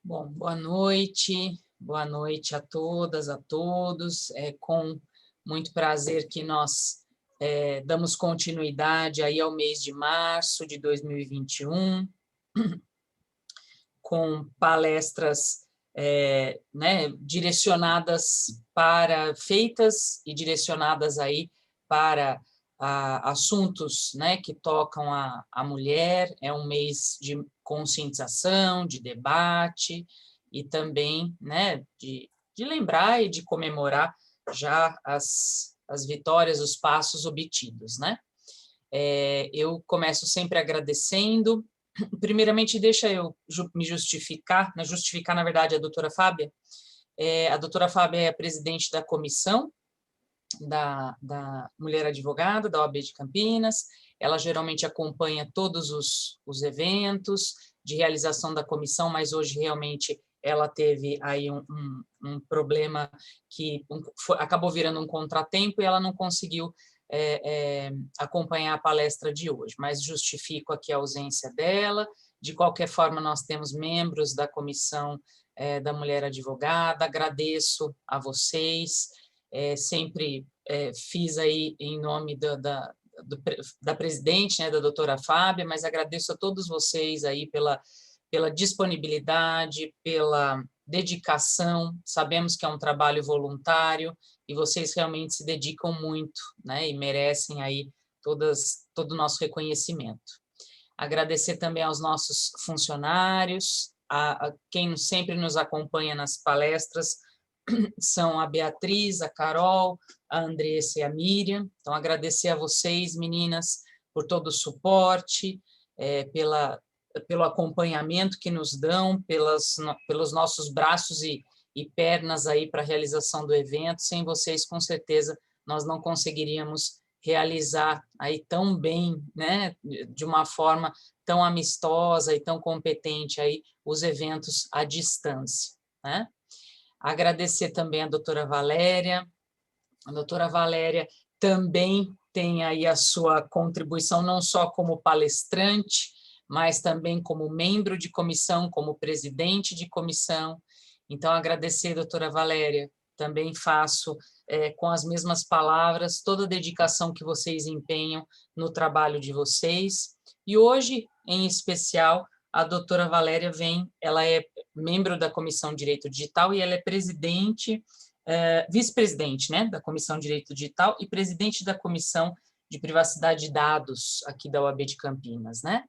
Bom, boa noite a todas, a todos. É com muito prazer que nós damos continuidade aí ao mês de março de 2021, com palestras feitas e direcionadas aí para assuntos, que tocam a mulher. É um mês de conscientização, de debate e também, de lembrar e de comemorar já as vitórias, os passos obtidos, né? Eu começo sempre agradecendo. Primeiramente, deixa eu me justificar, na verdade, a doutora Fábia. A doutora Fábia é a presidente da comissão da Mulher Advogada, da OAB de Campinas. Ela geralmente acompanha todos os eventos de realização da comissão, mas hoje realmente ela teve aí um problema que acabou virando um contratempo e ela não conseguiu acompanhar a palestra de hoje, mas justifico aqui a ausência dela. De qualquer forma, nós temos membros da comissão da Mulher Advogada. Agradeço a vocês, sempre fiz aí em nome da presidente, da doutora Fábia, mas agradeço a todos vocês aí pela disponibilidade, pela dedicação. Sabemos que é um trabalho voluntário e vocês realmente se dedicam muito, e merecem aí todo o nosso reconhecimento. Agradecer também aos nossos funcionários, a quem sempre nos acompanha nas palestras, são a Beatriz, a Carol, a Andressa e a Miriam. Então, agradecer a vocês, meninas, por todo o suporte, pelo acompanhamento que nos dão, pelos nossos braços e pernas aí para a realização do evento. Sem vocês, com certeza, nós não conseguiríamos realizar aí tão bem, de uma forma tão amistosa e tão competente aí os eventos à distância, né? Agradecer também a doutora Valéria. A doutora Valéria também tem aí a sua contribuição, não só como palestrante, mas também como membro de comissão, como presidente de comissão. Então, agradecer, doutora Valéria. Também faço, com as mesmas palavras, toda a dedicação que vocês empenham no trabalho de vocês. E hoje, em especial, a doutora Valéria ela é membro da Comissão de Direito Digital e ela é vice-presidente, da Comissão de Direito Digital e presidente da Comissão de Privacidade de Dados aqui da OAB de Campinas, né?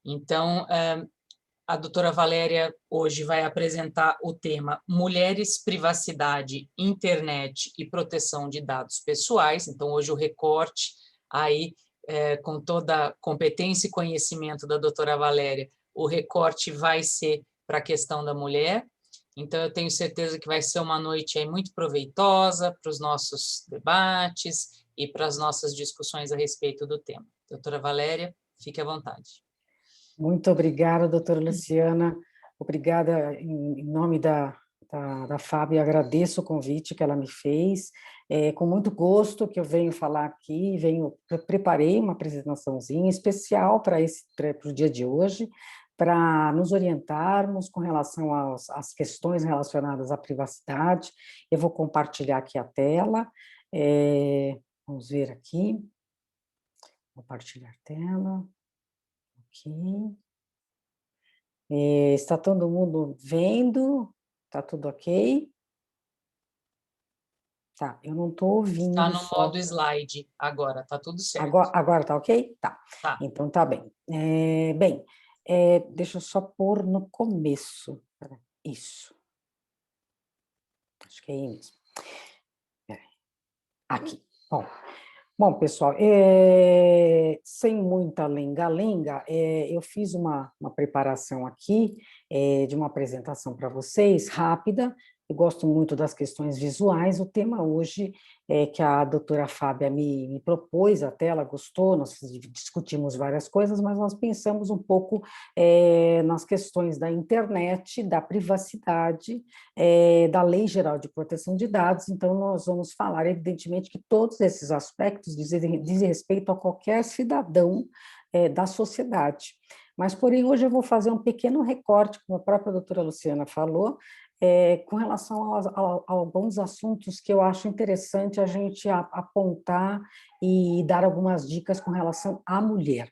Então, a doutora Valéria hoje vai apresentar o tema Mulheres, Privacidade, Internet e Proteção de Dados Pessoais. Então, hoje o recorte aí, com toda a competência e conhecimento da doutora Valéria, o recorte vai ser para a questão da mulher. Então, eu tenho certeza que vai ser uma noite aí muito proveitosa para os nossos debates e para as nossas discussões a respeito do tema. Doutora Valéria, fique à vontade. Muito obrigada, doutora Luciana. Obrigada em nome da Fábio, agradeço o convite que ela me fez. Com muito gosto que eu venho falar aqui, preparei uma apresentaçãozinha especial para o dia de hoje, para nos orientarmos com relação às questões relacionadas à privacidade. Eu vou compartilhar aqui a tela. Vamos ver aqui. Compartilhar tela. Aqui. Está todo mundo vendo? Está tudo ok? Tá, eu não estou ouvindo. Está no modo slide agora, está tudo certo. Agora está ok? Tá. Então tá bem. Deixa eu só pôr no começo. Isso. Acho que é aí mesmo. Aqui. Bom, pessoal, sem muita lenga-lenga, eu fiz uma preparação aqui de uma apresentação para vocês, rápida. Eu gosto muito das questões visuais. O tema hoje que a doutora Fábia me propôs, até ela gostou, nós discutimos várias coisas, mas nós pensamos um pouco nas questões da internet, da privacidade, da Lei Geral de Proteção de Dados. Então, nós vamos falar, evidentemente, que todos esses aspectos dizem respeito a qualquer cidadão da sociedade. Mas, porém, hoje eu vou fazer um pequeno recorte, como a própria doutora Luciana falou, com relação a alguns assuntos que eu acho interessante a gente apontar e dar algumas dicas com relação à mulher.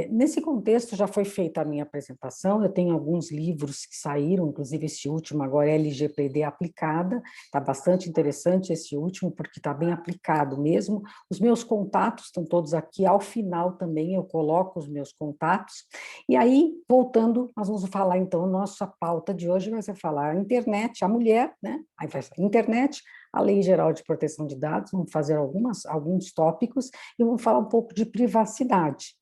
Nesse contexto, já foi feita a minha apresentação, eu tenho alguns livros que saíram, inclusive esse último agora é LGPD aplicada, está bastante interessante esse último, porque está bem aplicado mesmo. Os meus contatos estão todos aqui, ao final também eu coloco os meus contatos, e aí, voltando, nós vamos falar então, nossa pauta de hoje vai ser falar a internet, a mulher, né? Aí vai ser a internet, a Lei Geral de Proteção de Dados, vamos fazer alguns tópicos, e vamos falar um pouco de privacidade,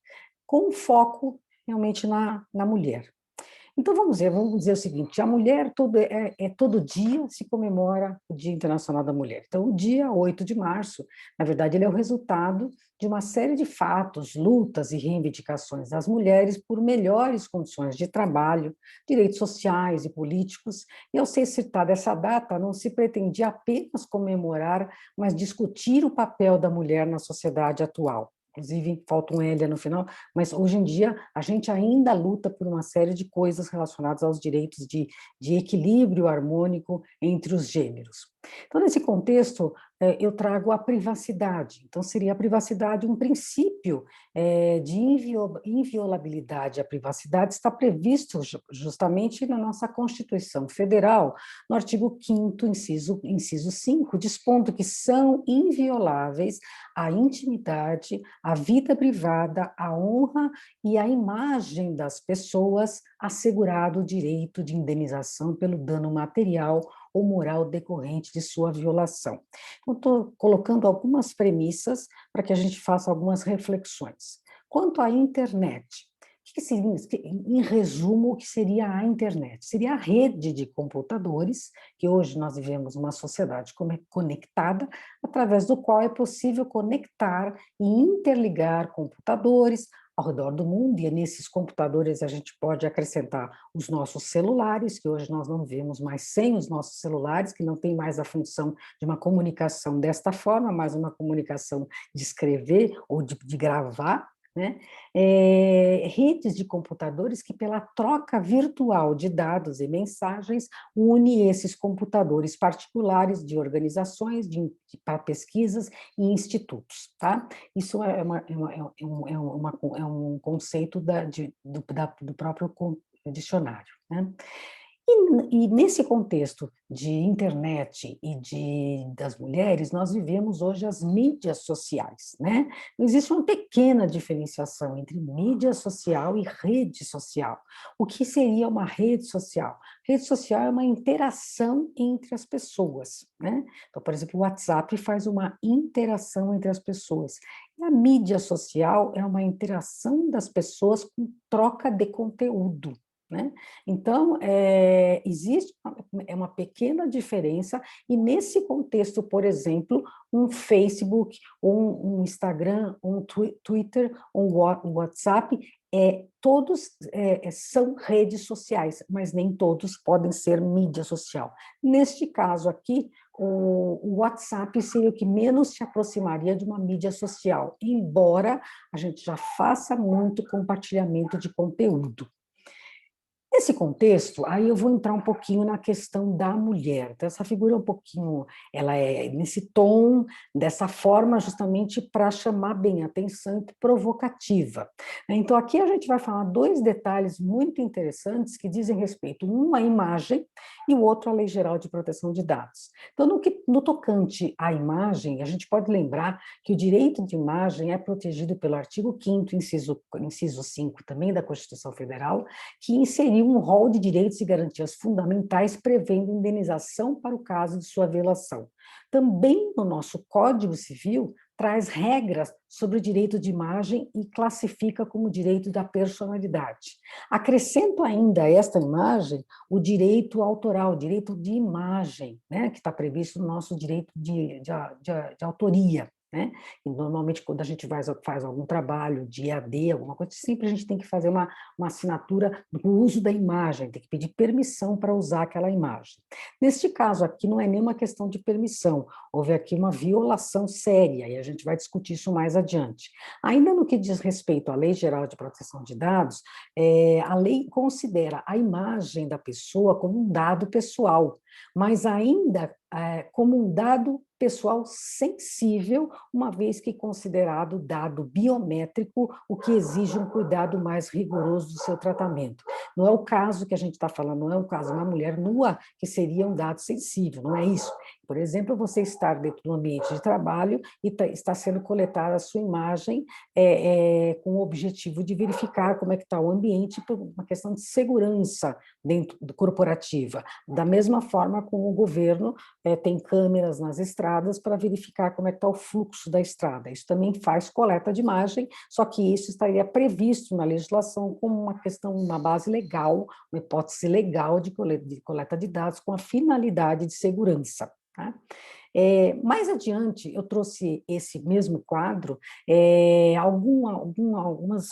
com foco realmente na mulher. Então, vamos dizer o seguinte, a mulher, todo dia se comemora o Dia Internacional da Mulher. Então, o dia 8 de março, na verdade, ele é o resultado de uma série de fatos, lutas e reivindicações das mulheres por melhores condições de trabalho, direitos sociais e políticos, e ao ser citada essa data, não se pretendia apenas comemorar, mas discutir o papel da mulher na sociedade atual. Inclusive, falta um L no final, mas hoje em dia a gente ainda luta por uma série de coisas relacionadas aos direitos de equilíbrio harmônico entre os gêneros. Então, nesse contexto, eu trago a privacidade. Então, seria a privacidade um princípio de inviolabilidade. A privacidade está previsto justamente na nossa Constituição Federal, no artigo 5º, inciso 5, dispondo que são invioláveis a intimidade, a vida privada, a honra e a imagem das pessoas, assegurado o direito de indenização pelo dano material ou moral decorrente de sua violação. Então, estou colocando algumas premissas para que a gente faça algumas reflexões. Quanto à internet, em resumo, o que seria a internet? Seria a rede de computadores, que hoje nós vivemos uma sociedade conectada, através do qual é possível conectar e interligar computadores ao redor do mundo, e nesses computadores a gente pode acrescentar os nossos celulares, que hoje nós não vemos mais sem os nossos celulares, que não tem mais a função de uma comunicação desta forma, mas uma comunicação de escrever ou de gravar, né? Redes de computadores que, pela troca virtual de dados e mensagens, une esses computadores particulares de organizações, para pesquisas e institutos. Tá? Isso é um conceito do próprio dicionário. Né? E nesse contexto de internet e das mulheres, nós vivemos hoje as mídias sociais, né? Existe uma pequena diferenciação entre mídia social e rede social. O que seria uma rede social? Rede social é uma interação entre as pessoas, né? Então, por exemplo, o WhatsApp faz uma interação entre as pessoas. E a mídia social é uma interação das pessoas com troca de conteúdo. Né? Então, existe uma pequena diferença, e nesse contexto, por exemplo, um Facebook, um Instagram, um Twitter, um WhatsApp, todos são redes sociais, mas nem todos podem ser mídia social. Neste caso aqui, o WhatsApp seria o que menos se aproximaria de uma mídia social, embora a gente já faça muito compartilhamento de conteúdo. Nesse contexto, aí eu vou entrar um pouquinho na questão da mulher. Então, essa figura é um pouquinho, ela é nesse tom, dessa forma, justamente para chamar bem a atenção e provocativa. Então, aqui a gente vai falar dois detalhes muito interessantes que dizem respeito, um à imagem e o outro à Lei Geral de Proteção de Dados. Então, no tocante à imagem, a gente pode lembrar que o direito de imagem é protegido pelo artigo 5º, inciso 5 também da Constituição Federal, que inseriu um rol de direitos e garantias fundamentais prevendo indenização para o caso de sua violação. Também no nosso Código Civil traz regras sobre o direito de imagem e classifica como direito da personalidade. Acrescento ainda a esta imagem o direito autoral, o direito de imagem, né, que está previsto no nosso direito de autoria. né? E normalmente, quando a gente faz algum trabalho de EAD, alguma coisa, sempre a gente tem que fazer uma assinatura do uso da imagem, tem que pedir permissão para usar aquela imagem. Neste caso aqui, não é nenhuma questão de permissão, houve aqui uma violação séria, e a gente vai discutir isso mais adiante. Ainda no que diz respeito à Lei Geral de Proteção de Dados, a lei considera a imagem da pessoa como um dado pessoal, mas ainda como um dado pessoal sensível, uma vez que considerado dado biométrico, o que exige um cuidado mais rigoroso do seu tratamento. Não é o caso que a gente está falando, não é o caso de uma mulher nua, que seria um dado sensível, não é isso. Por exemplo, você estar dentro do ambiente de trabalho e está sendo coletada a sua imagem com o objetivo de verificar como é que está o ambiente por uma questão de segurança dentro corporativa. Da mesma forma como o governo tem câmeras nas estradas para verificar como é que está o fluxo da estrada. Isso também faz coleta de imagem, só que isso estaria previsto na legislação como uma questão, uma base legal, uma hipótese legal de coleta de dados com a finalidade de segurança. Tá? Mais adiante, eu trouxe esse mesmo quadro, algumas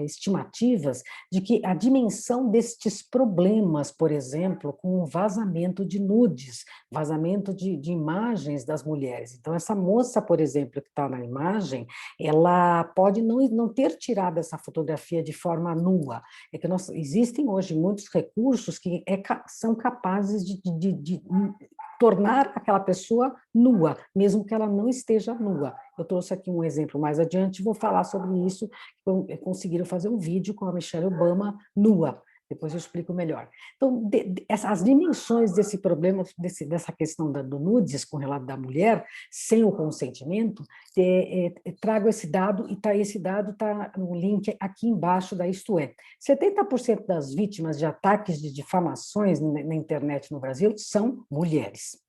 estimativas de que a dimensão destes problemas, por exemplo, com o vazamento de nudes, vazamento de imagens das mulheres. Então, essa moça, por exemplo, que está na imagem, ela pode não ter tirado essa fotografia de forma nua. É que existem hoje muitos recursos que são capazes de tornar aquela pessoa nua, mesmo que ela não esteja nua. Eu trouxe aqui um exemplo mais adiante, vou falar sobre isso, conseguiram fazer um vídeo com a Michelle Obama nua, depois eu explico melhor. Então, as dimensões desse problema, dessa questão do nudes com o relato da mulher, sem o consentimento, trago esse dado, e esse dado está no link aqui embaixo da Isto É. 70% das vítimas de ataques de difamações na internet no Brasil são mulheres.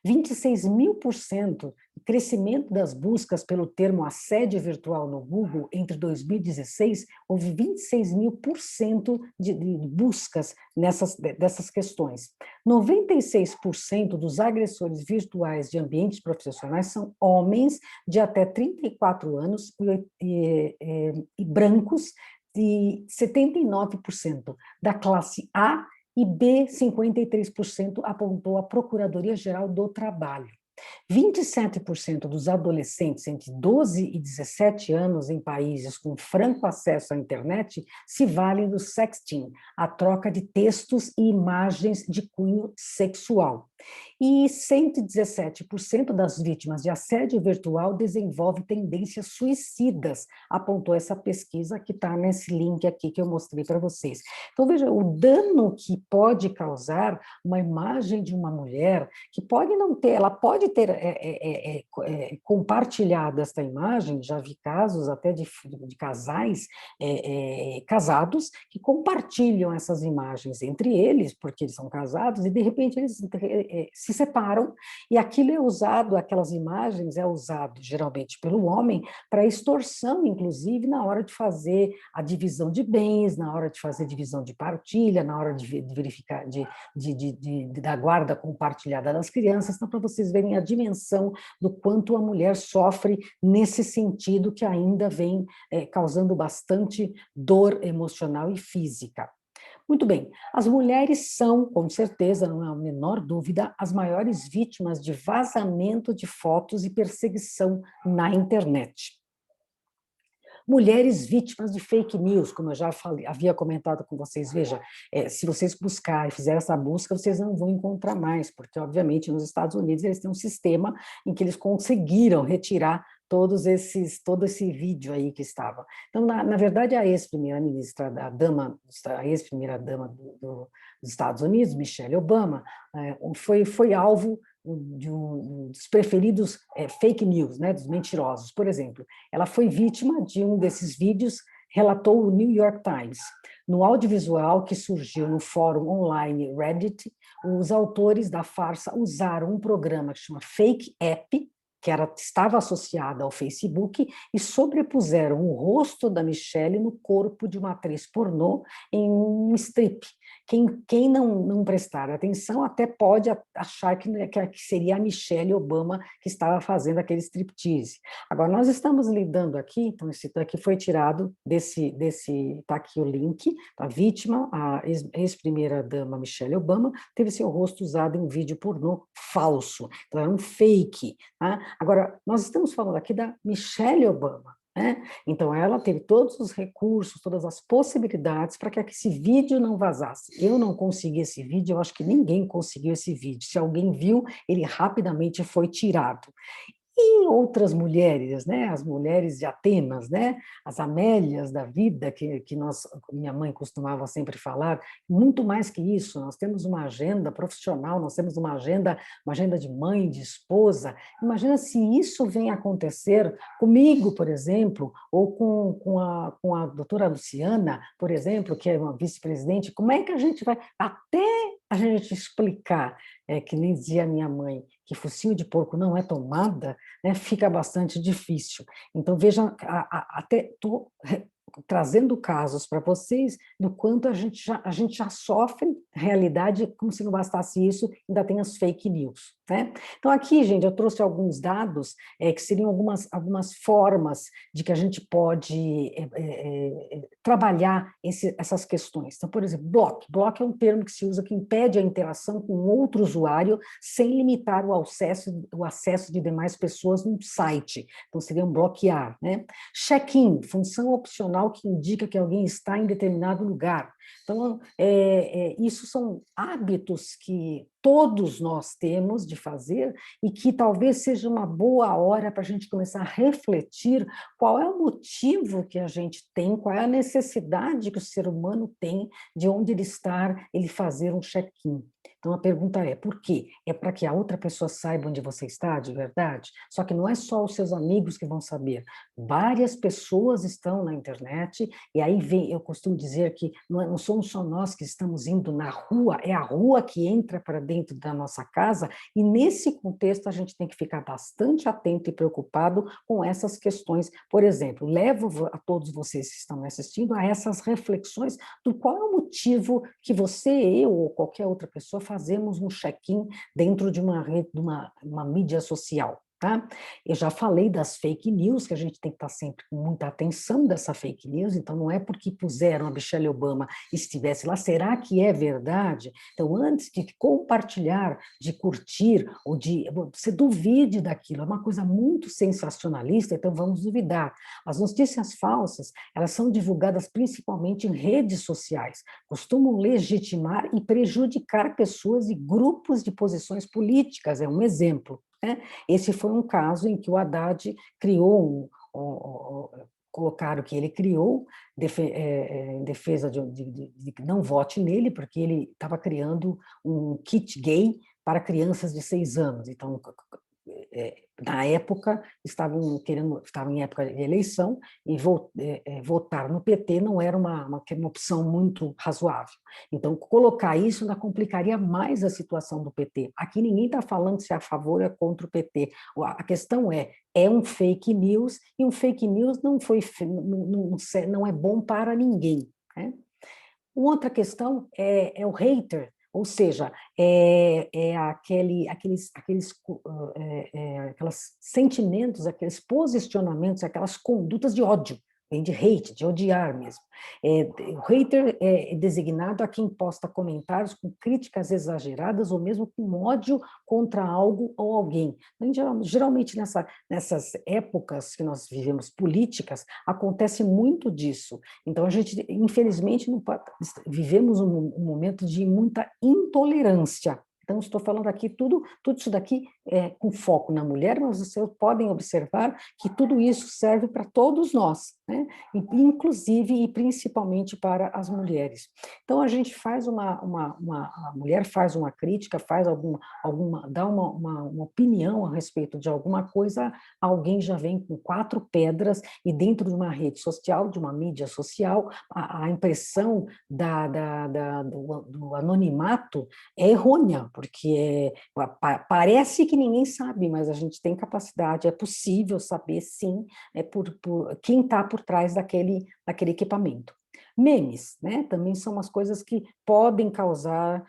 26.000% crescimento das buscas pelo termo assédio virtual no Google entre 2016, houve 26.000% de buscas dessas questões. 96% dos agressores virtuais de ambientes profissionais são homens de até 34 anos e brancos, e 79% da classe A e B, 53%, apontou a Procuradoria-Geral do Trabalho. 27% dos adolescentes entre 12 e 17 anos em países com franco acesso à internet se valem do sexting, a troca de textos e imagens de cunho sexual. E 117% das vítimas de assédio virtual desenvolvem tendências suicidas, apontou essa pesquisa que está nesse link aqui que eu mostrei para vocês. Então, veja, o dano que pode causar uma imagem de uma mulher, que pode não ter, ela pode ter compartilhado esta imagem, já vi casos até de casais casados que compartilham essas imagens entre eles, porque eles são casados, e de repente eles se separam, e aquilo é usado, aquelas imagens é usado geralmente pelo homem para extorsão, inclusive na hora de fazer a divisão de bens, na hora de fazer divisão de partilha, na hora de verificar, da guarda compartilhada das crianças. Então, para vocês verem a dimensão do quanto a mulher sofre nesse sentido, que ainda vem causando bastante dor emocional e física. Muito bem, as mulheres são, com certeza, não há a menor dúvida, as maiores vítimas de vazamento de fotos e perseguição na internet. Mulheres vítimas de fake news, como eu já havia comentado com vocês, veja, se vocês buscarem, fizerem essa busca, vocês não vão encontrar mais, porque, obviamente, nos Estados Unidos eles têm um sistema em que eles conseguiram retirar todo esse vídeo aí que estava. Então, na verdade, a ex-primeira-ministra, a ex-primeira-dama dos Estados Unidos, Michelle Obama, foi alvo dos preferidos fake news, né, dos mentirosos. Por exemplo, ela foi vítima de um desses vídeos, relatou o New York Times. No audiovisual que surgiu no fórum online Reddit, os autores da farsa usaram um programa que chama Fake App, que estava associada ao Facebook, e sobrepuseram o rosto da Michelle no corpo de uma atriz pornô em um strip. Quem não prestar atenção até pode achar que seria a Michelle Obama que estava fazendo aquele striptease. Agora, nós estamos lidando aqui, então esse aqui foi tirado está aqui o link, a vítima, a ex-primeira-dama Michelle Obama, teve seu rosto usado em um vídeo pornô falso, então era um fake. Tá? Agora, nós estamos falando aqui da Michelle Obama, né? Então, ela teve todos os recursos, todas as possibilidades para que esse vídeo não vazasse. Eu não consegui esse vídeo, eu acho que ninguém conseguiu esse vídeo. Se alguém viu, ele rapidamente foi tirado. E outras mulheres, né? As mulheres de Atenas, né? As Amélias da vida, que minha mãe costumava sempre falar, muito mais que isso, nós temos uma agenda profissional, nós temos uma agenda de mãe, de esposa. Imagina se isso vem acontecer comigo, por exemplo, ou com a doutora Luciana, por exemplo, que é uma vice-presidente, como é que a gente vai, até a gente explicar, que nem dizia a minha mãe, que focinho de porco não é tomada, né, fica bastante difícil. Então, vejam, até estou trazendo casos para vocês do quanto a gente já sofre realidade, como se não bastasse isso, ainda tem as fake news. Né? Então, aqui, gente, eu trouxe alguns dados que seriam algumas formas de que a gente pode trabalhar essas questões. Então, por exemplo, block. Block é um termo que se usa que impede a interação com outro usuário sem limitar o acesso de demais pessoas no site. Então, seria um bloquear. Né? Check-in, função opcional que indica que alguém está em determinado lugar. Então, isso são hábitos que todos nós temos de fazer e que talvez seja uma boa hora para a gente começar a refletir qual é o motivo que a gente tem, qual é a necessidade que o ser humano tem de onde ele fazer um check-in. Então, a pergunta é, por quê? É para que a outra pessoa saiba onde você está, de verdade? Só que não é só os seus amigos que vão saber. Várias pessoas estão na internet, e aí eu costumo dizer que não somos só nós que estamos indo na rua, é a rua que entra para dentro da nossa casa, e nesse contexto a gente tem que ficar bastante atento e preocupado com essas questões. Por exemplo, levo a todos vocês que estão me assistindo a essas reflexões do qual é o motivo que você, eu ou qualquer outra pessoa fazemos um check-in dentro de uma mídia social. Tá? Eu já falei das fake news, que a gente tem que estar sempre com muita atenção dessa fake news, então não é porque puseram a Michelle Obama e estivesse lá, será que é verdade? Então, antes de compartilhar, de curtir, você duvide daquilo, é uma coisa muito sensacionalista, então vamos duvidar. As notícias falsas, elas são divulgadas principalmente em redes sociais, costumam legitimar e prejudicar pessoas e grupos de posições políticas, é um exemplo. Né? Esse foi um caso em que o Haddad criou, colocaram que ele criou em defesa de que não vote nele, porque ele estava criando um kit gay para crianças de 6 anos. Então, na época, estavam em época de eleição, e votar no PT não era uma opção muito razoável. Então, colocar isso ainda complicaria mais a situação do PT. Aqui ninguém está falando se é a favor ou é contra o PT. A questão é um fake news, e um fake news não é bom para ninguém. Né? Outra questão é o hater, ou seja, aqueles sentimentos, aqueles posicionamentos, aquelas condutas de ódio, vem de hate, de odiar mesmo. O hater é designado a quem posta comentários com críticas exageradas ou mesmo com ódio contra algo ou alguém. Geralmente, nessas épocas que nós vivemos políticas, acontece muito disso. Então, a gente, infelizmente, vivemos um momento de muita intolerância. Então, estou falando aqui, tudo isso daqui com foco na mulher, mas vocês podem observar que tudo isso serve para todos nós, né? Inclusive e principalmente para as mulheres. Então, a gente faz a mulher faz uma crítica, dá uma opinião a respeito de alguma coisa, alguém já vem com 4 pedras, e dentro de uma rede social, de uma mídia social, a impressão do anonimato é errônea, porque parece que ninguém sabe, mas a gente tem capacidade, é possível saber, sim, por quem está por trás daquele equipamento. Memes, né? Também são umas coisas que podem causar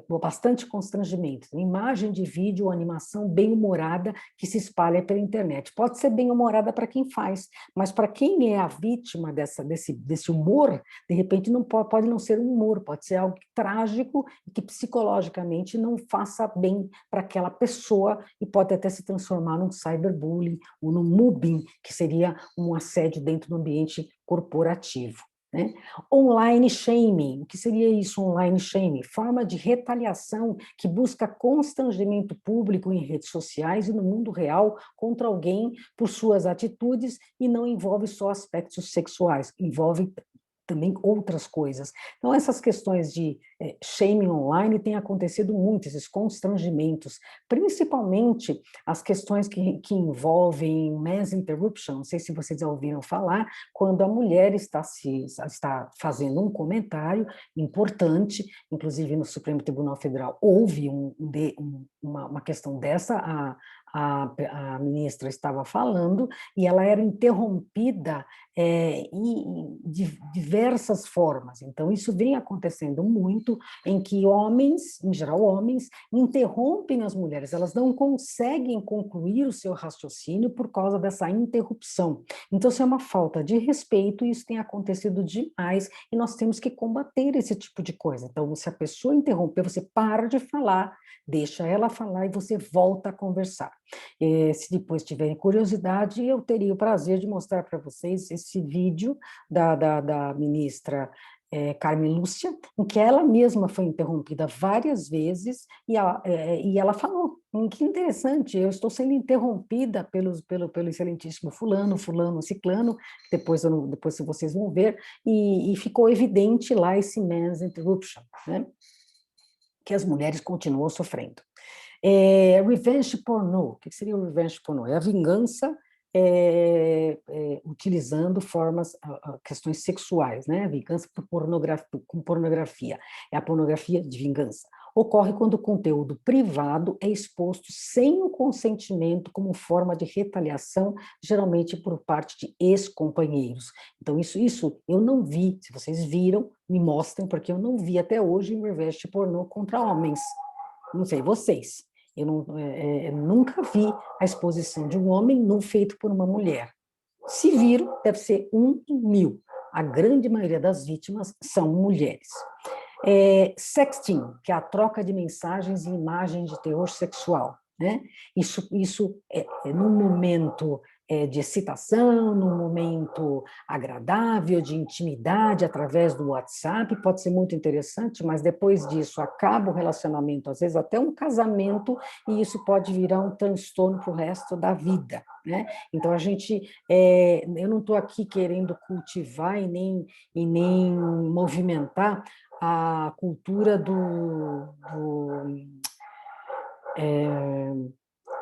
bastante constrangimento. Imagem de vídeo ou animação bem-humorada que se espalha pela internet. Pode ser bem-humorada para quem faz, mas para quem é a vítima desse humor, de repente não pode não ser um humor, pode ser algo trágico e que psicologicamente não faça bem para aquela pessoa e pode até se transformar num cyberbullying ou num mobbing, que seria um assédio dentro do ambiente corporativo. Né? Online shaming, o que seria isso, online shaming? Forma de retaliação que busca constrangimento público em redes sociais e no mundo real contra alguém por suas atitudes e não envolve só aspectos sexuais, envolve também outras coisas. Então, essas questões de shaming online têm acontecido muito, esses constrangimentos, principalmente as questões que envolvem mass interruption, não sei se vocês já ouviram falar, quando a mulher está fazendo um comentário importante, inclusive no Supremo Tribunal Federal houve uma questão dessa, a ministra estava falando, e ela era interrompida de diversas formas. Então, isso vem acontecendo muito, em que homens, em geral homens, interrompem as mulheres, elas não conseguem concluir o seu raciocínio por causa dessa interrupção. Então, isso é uma falta de respeito, e isso tem acontecido demais, e nós temos que combater esse tipo de coisa. Então, se a pessoa interromper, você para de falar, deixa ela falar e você volta a conversar. Se depois tiverem curiosidade, eu teria o prazer de mostrar para vocês esse vídeo da ministra Carmen Lúcia, em que ela mesma foi interrompida várias vezes, e ela falou, que interessante, eu estou sendo interrompida pelo excelentíssimo fulano, ciclano, depois vocês vão ver, e ficou evidente lá esse mass interruption, né? Que as mulheres continuam sofrendo. Revenge pornô, o que seria o revenge pornô? É a vingança utilizando questões sexuais, né? Vingança com pornografia, é a pornografia de vingança. Ocorre quando o conteúdo privado é exposto sem o consentimento como forma de retaliação, geralmente por parte de ex-companheiros. Então, isso eu não vi, se vocês viram, me mostrem, porque eu não vi até hoje um revenge pornô contra homens. Não sei vocês, eu nunca vi a exposição de um homem nu feito por uma mulher. Se viram, deve ser 1 em 1000. A grande maioria das vítimas são mulheres. Sexting, que é a troca de mensagens e imagens de teor sexual, né? Isso num momento de excitação, num momento agradável, de intimidade, através do WhatsApp, pode ser muito interessante, mas depois disso acaba o relacionamento, às vezes até um casamento, e isso pode virar um transtorno para o resto da vida, né? Então, eu não estou aqui querendo cultivar e nem movimentar a cultura do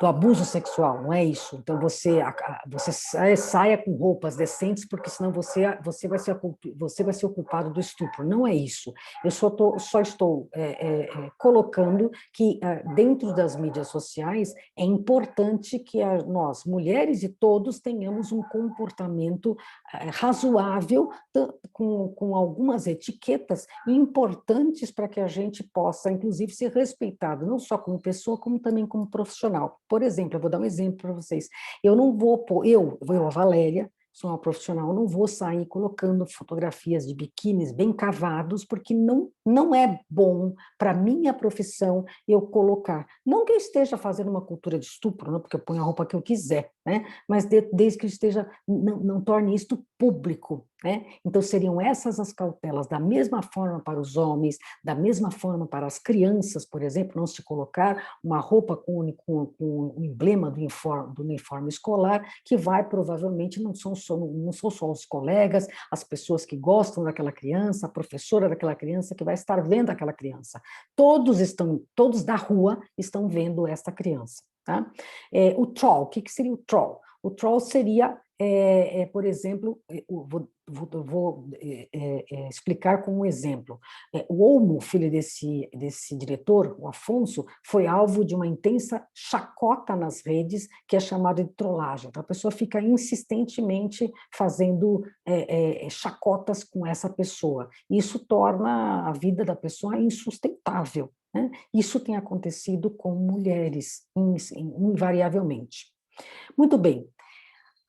abuso sexual, não é isso? Então, você saia com roupas decentes, porque senão você vai ser o culpado do estupro. Não é isso. Eu só estou colocando que, dentro das mídias sociais, é importante que nós, mulheres e todos, tenhamos um comportamento razoável, com algumas etiquetas importantes para que a gente possa, inclusive, ser respeitado, não só como pessoa, como também como profissional. Por exemplo, eu vou dar um exemplo para vocês. Eu não vou, a Valéria, sou uma profissional, não vou sair colocando fotografias de biquínis bem cavados, porque não é bom para a minha profissão eu colocar. Não que eu esteja fazendo uma cultura de estupro, não, porque eu ponho a roupa que eu quiser, né? Mas desde que eu esteja, não torne isto público, né? Então, seriam essas as cautelas, da mesma forma para os homens, da mesma forma para as crianças, por exemplo, não se colocar uma roupa com o emblema do uniforme escolar, que vai provavelmente, não são só os colegas, as pessoas que gostam daquela criança, a professora daquela criança que vai estar vendo aquela criança. Todos da rua estão vendo esta criança. tá? O troll, o que seria o troll? O troll seria, por exemplo, vou explicar com um exemplo. O Olmo, filho desse diretor, o Afonso, foi alvo de uma intensa chacota nas redes, que é chamada de trollagem. Então, a pessoa fica insistentemente fazendo chacotas com essa pessoa. Isso torna a vida da pessoa insustentável, né? Isso tem acontecido com mulheres, invariavelmente. Muito bem.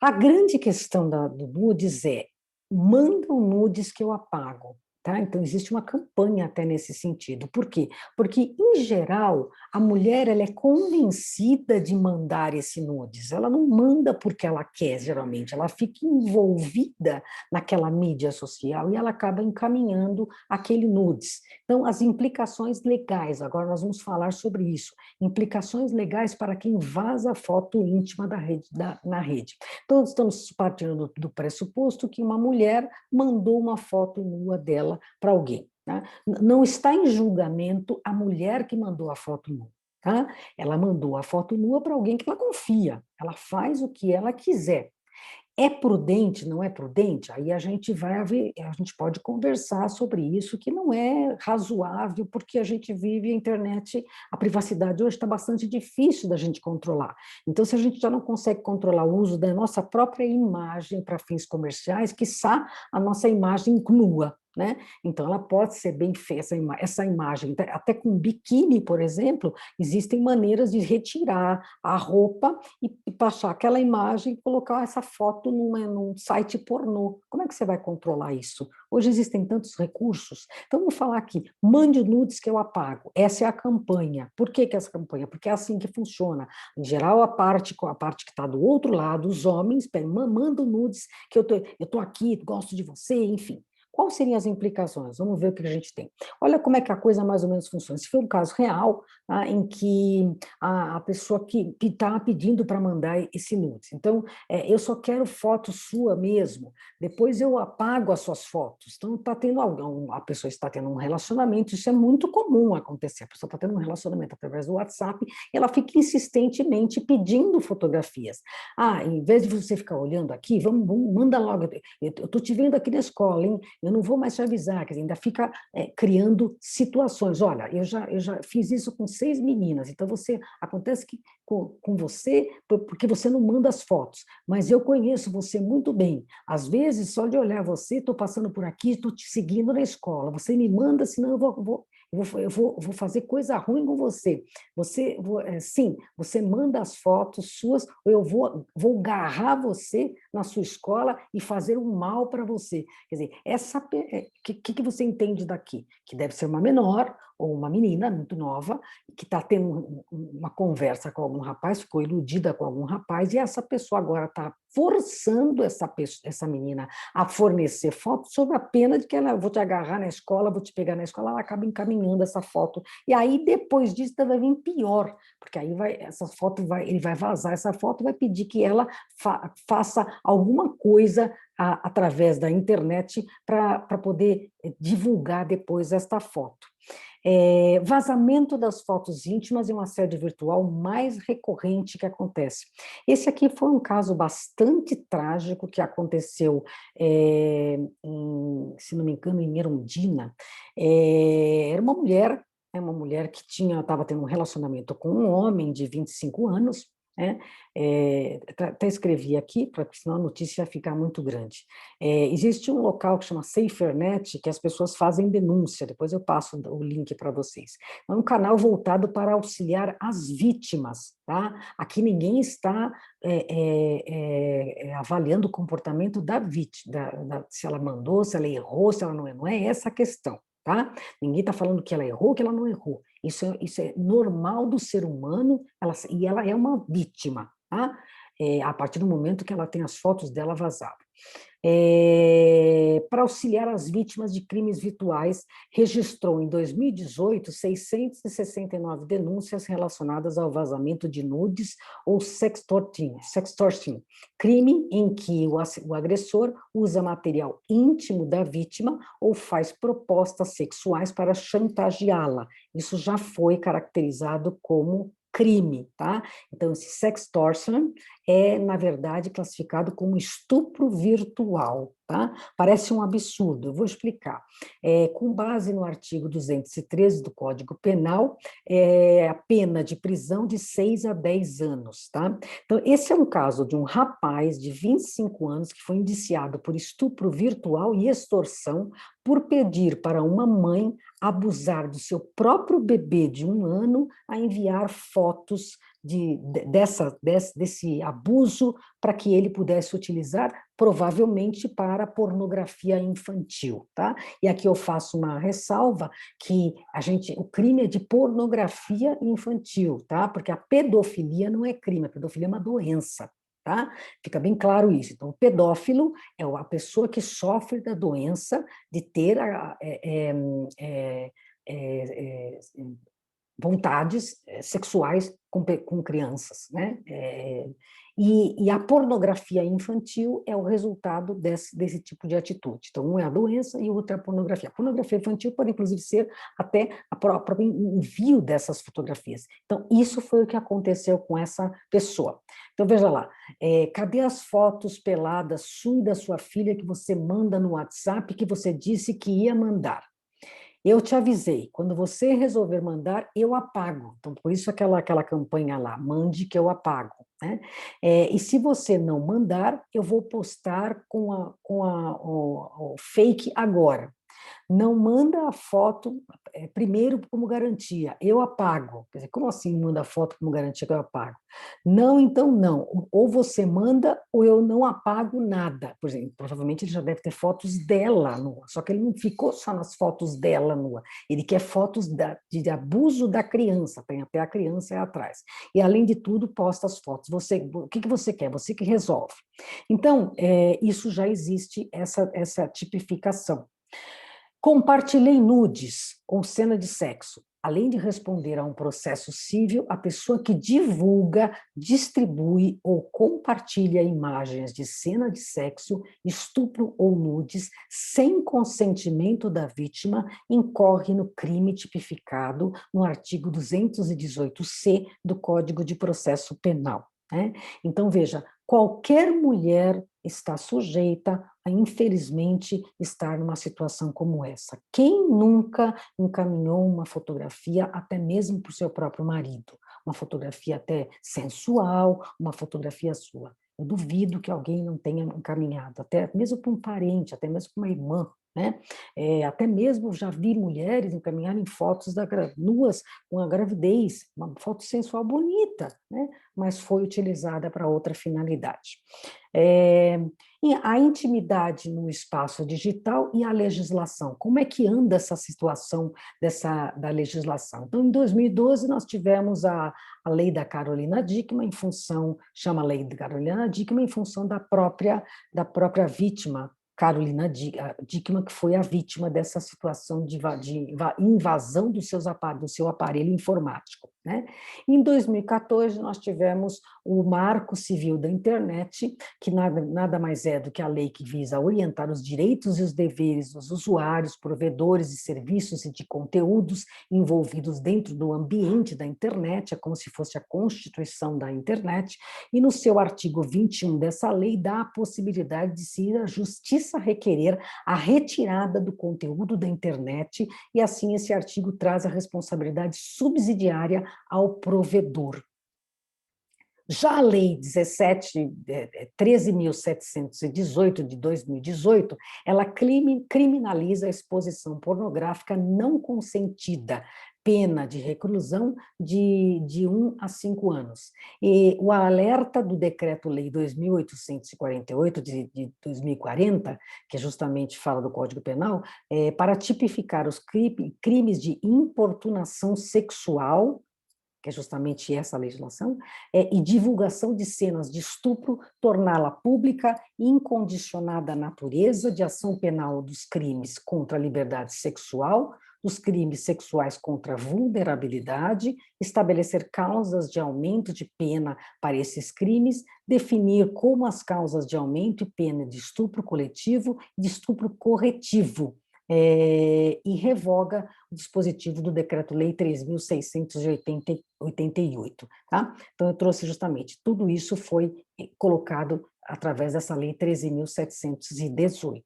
A grande questão do nudes é: mandam nudes que eu apago. Tá? Então, existe uma campanha até nesse sentido. Por quê? Porque, em geral, a mulher ela é convencida de mandar esse nudes. Ela não manda porque ela quer, geralmente. Ela fica envolvida naquela mídia social e ela acaba encaminhando aquele nudes. Então, as implicações legais, agora nós vamos falar sobre isso. Implicações legais para quem vaza foto íntima na rede. Então, estamos partindo do pressuposto que uma mulher mandou uma foto nua dela para alguém. Tá? Não está em julgamento a mulher que mandou a foto nua. Tá? Ela mandou a foto nua para alguém que ela confia. Ela faz o que ela quiser. É prudente, não é prudente? Aí a gente pode conversar sobre isso, que não é razoável, porque a gente vive a internet, a privacidade hoje está bastante difícil da gente controlar. Então, se a gente já não consegue controlar o uso da nossa própria imagem para fins comerciais, quiçá a nossa imagem nua, né? Então, ela pode ser bem feita, essa imagem, até com biquíni, por exemplo, existem maneiras de retirar a roupa e passar aquela imagem e colocar essa foto num site pornô. Como é que você vai controlar isso? Hoje existem tantos recursos. Então, vamos falar aqui, mande nudes que eu apago. Essa é a campanha. Por que essa campanha? Porque é assim que funciona. Em geral, a parte que está do outro lado, os homens, mandam nudes que eu tô aqui, gosto de você, enfim. Quais seriam as implicações? Vamos ver o que a gente tem. Olha como é que a coisa mais ou menos funciona. Se foi um caso real, tá, em que a pessoa que está pedindo para mandar esse nudes. Então, eu só quero foto sua mesmo, depois eu apago as suas fotos. Então, a pessoa está tendo um relacionamento, isso é muito comum acontecer. A pessoa está tendo um relacionamento através do WhatsApp e ela fica insistentemente pedindo fotografias. Em vez de você ficar olhando aqui, manda logo. Eu estou te vendo aqui na escola, hein? Eu não vou mais te avisar, quer dizer, ainda fica criando situações. Olha, eu já fiz isso com 6 meninas, então acontece que com você, porque você não manda as fotos, mas eu conheço você muito bem. Às vezes, só de olhar você, estou passando por aqui, estou te seguindo na escola, você me manda, senão eu vou fazer coisa ruim com você. Sim, você manda as fotos suas, ou eu vou agarrar você na sua escola e fazer um mal para você. Quer dizer, que você entende daqui? Que deve ser uma menor ou uma menina muito nova que está tendo uma conversa com algum rapaz, ficou iludida com algum rapaz, e essa pessoa agora está forçando essa menina a fornecer fotos sob a pena de que ela vou te agarrar na escola, vou te pegar na escola, ela acaba encaminhando essa foto. E aí, depois disso, vai vir pior, porque aí ele vai vazar essa foto e vai pedir que ela faça alguma coisa através da internet para poder divulgar depois esta foto. Vazamento das fotos íntimas é um assédio virtual mais recorrente que acontece. Esse aqui foi um caso bastante trágico que aconteceu, se não me engano, em Erundina. Era uma mulher que estava tendo um relacionamento com um homem de 25 anos, né? Até escrevi aqui, porque senão a notícia ia ficar muito grande. Existe um local que chama SaferNet, que as pessoas fazem denúncia, depois eu passo o link para vocês. É um canal voltado para auxiliar as vítimas, tá? Aqui ninguém está avaliando o comportamento da vítima, se ela mandou, se ela errou, se ela não é essa a questão. Tá? Ninguém está falando que ela errou, que ela não errou. Isso é normal do ser humano, e ela é uma vítima, tá? A partir do momento que ela tem as fotos dela vazadas. Para auxiliar as vítimas de crimes virtuais, registrou em 2018 669 denúncias relacionadas ao vazamento de nudes ou sextorting, crime em que o agressor usa material íntimo da vítima ou faz propostas sexuais para chantageá-la. Isso já foi caracterizado como crime, tá? Então, esse sextortion é, na verdade, classificado como estupro virtual, tá? Parece um absurdo, eu vou explicar. Com base no artigo 213 do Código Penal, a pena de prisão de 6 a 10 anos, tá? Então, esse é um caso de um rapaz de 25 anos que foi indiciado por estupro virtual e extorsão por pedir para uma mãe abusar do seu próprio bebê de 1 ano a enviar fotos desse abuso para que ele pudesse utilizar, provavelmente para pornografia infantil, tá? E aqui eu faço uma ressalva que o crime é de pornografia infantil, tá? Porque a pedofilia não é crime, a pedofilia é uma doença, tá? Fica bem claro isso. Então, o pedófilo é a pessoa que sofre da doença de ter vontades sexuais com crianças, né? E a pornografia infantil é o resultado desse tipo de atitude. Então, um é a doença e o outro é a pornografia. A pornografia infantil pode, inclusive, ser até o próprio envio dessas fotografias. Então, isso foi o que aconteceu com essa pessoa. Então, veja lá, cadê as fotos peladas sua e da sua filha que você manda no WhatsApp que você disse que ia mandar? Eu te avisei, quando você resolver mandar, eu apago. Então, por isso aquela campanha lá, mande que eu apago, né? E se você não mandar, eu vou postar o fake agora. Não manda a foto primeiro como garantia, eu apago. Quer dizer, como assim manda a foto como garantia que eu apago? Não, então não. Ou você manda ou eu não apago nada. Por exemplo, provavelmente ele já deve ter fotos dela nua, só que ele não ficou só nas fotos dela nua, ele quer fotos de abuso da criança, tem até a criança aí atrás. E além de tudo, posta as fotos. O que você quer? Você que resolve. Então, isso já existe, essa tipificação. Compartilhei nudes ou cena de sexo. Além de responder a um processo civil, a pessoa que divulga, distribui ou compartilha imagens de cena de sexo, estupro ou nudes, sem consentimento da vítima, incorre no crime tipificado no artigo 218-C do Código de Processo Penal, né? Então, veja, qualquer mulher está sujeita a, infelizmente, estar numa situação como essa. Quem nunca encaminhou uma fotografia, até mesmo para o seu próprio marido? Uma fotografia até sensual, uma fotografia sua. Eu duvido que alguém não tenha encaminhado, até mesmo para um parente, até mesmo para uma irmã, né? Até mesmo já vi mulheres encaminharem fotos nuas com a gravidez, uma foto sensual bonita, né? Mas foi utilizada para outra finalidade. E a intimidade no espaço digital e a legislação. Como é que anda essa situação da legislação? Então, em 2012, nós tivemos a lei da Carolina Dickmann, chama Lei da Carolina Dickmann, em função da própria vítima, Carolina Dickmann, que foi a vítima dessa situação de invasão do seu aparelho informático, né? Em 2014, nós tivemos o Marco Civil da Internet, que nada mais é do que a lei que visa orientar os direitos e os deveres dos usuários, provedores de serviços e de conteúdos envolvidos dentro do ambiente da internet, é como se fosse a Constituição da Internet, e no seu artigo 21 dessa lei dá a possibilidade de se ir à justiça requerer a retirada do conteúdo da internet, e assim esse artigo traz a responsabilidade subsidiária ao provedor. Já a Lei 13.718 de 2018, ela criminaliza a exposição pornográfica não consentida, pena de reclusão de 1 a 5 anos. E o alerta do Decreto-Lei 2.848 de 2040, que justamente fala do Código Penal, para tipificar os crimes de importunação sexual, que é justamente essa legislação, e divulgação de cenas de estupro, torná-la pública, incondicionada à natureza de ação penal dos crimes contra a liberdade sexual, dos crimes sexuais contra a vulnerabilidade, estabelecer causas de aumento de pena para esses crimes, definir como as causas de aumento e pena de estupro coletivo e de estupro corretivo, e revoga o dispositivo do Decreto-Lei 3.688, tá? Então, eu trouxe justamente, tudo isso foi colocado através dessa Lei 13.718.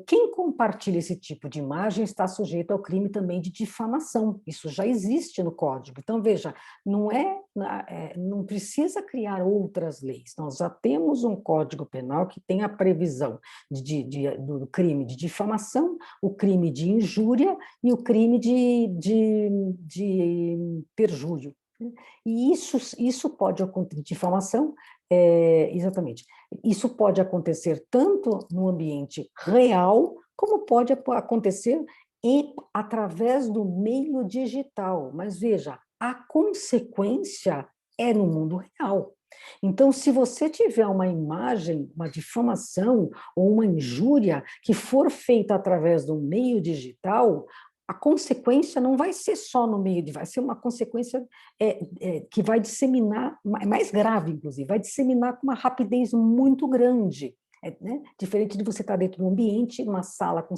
Quem compartilha esse tipo de imagem está sujeito ao crime também de difamação. Isso já existe no Código. Então, veja, não precisa criar outras leis. Nós já temos um Código Penal que tem a previsão do crime de difamação, o crime de injúria e o crime de perjúrio. E isso pode acontecer, difamação, exatamente. Isso pode acontecer tanto no ambiente real, como pode acontecer através do meio digital. Mas veja, a consequência é no mundo real. Então, se você tiver uma imagem, uma difamação ou uma injúria que for feita através do meio digital, a consequência não vai ser só no meio, vai ser uma consequência que vai disseminar, mais grave, inclusive, vai disseminar com uma rapidez muito grande. Né? Diferente de você estar dentro de um ambiente, uma sala com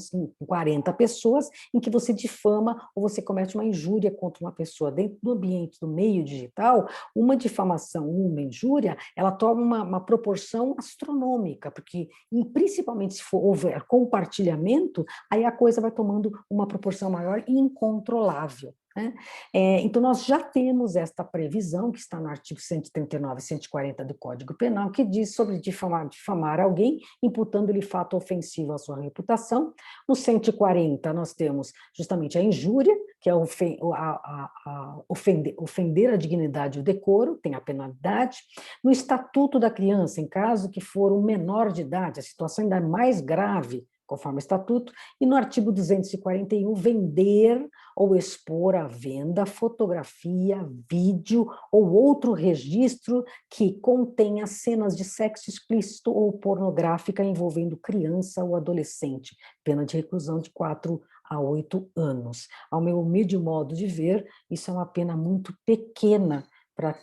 40 pessoas, em que você difama ou você comete uma injúria contra uma pessoa. Dentro do ambiente, do meio digital, uma difamação, uma injúria, ela toma uma proporção astronômica, porque, principalmente se houver compartilhamento, aí a coisa vai tomando uma proporção maior e incontrolável. Né? Então, nós já temos esta previsão, que está no artigo 139 e 140 do Código Penal, que diz sobre difamar alguém, imputando-lhe fato ofensivo à sua reputação. No 140, nós temos justamente a injúria, que é ofender a dignidade e o decoro, tem a penalidade. No Estatuto da Criança, em caso que for um menor de idade, a situação ainda é mais grave, conforme o Estatuto, e no artigo 241, vender ou expor à venda fotografia, vídeo ou outro registro que contenha cenas de sexo explícito ou pornográfica envolvendo criança ou adolescente, pena de reclusão de 4 a 8 anos. Ao meu humilde modo de ver, isso é uma pena muito pequena para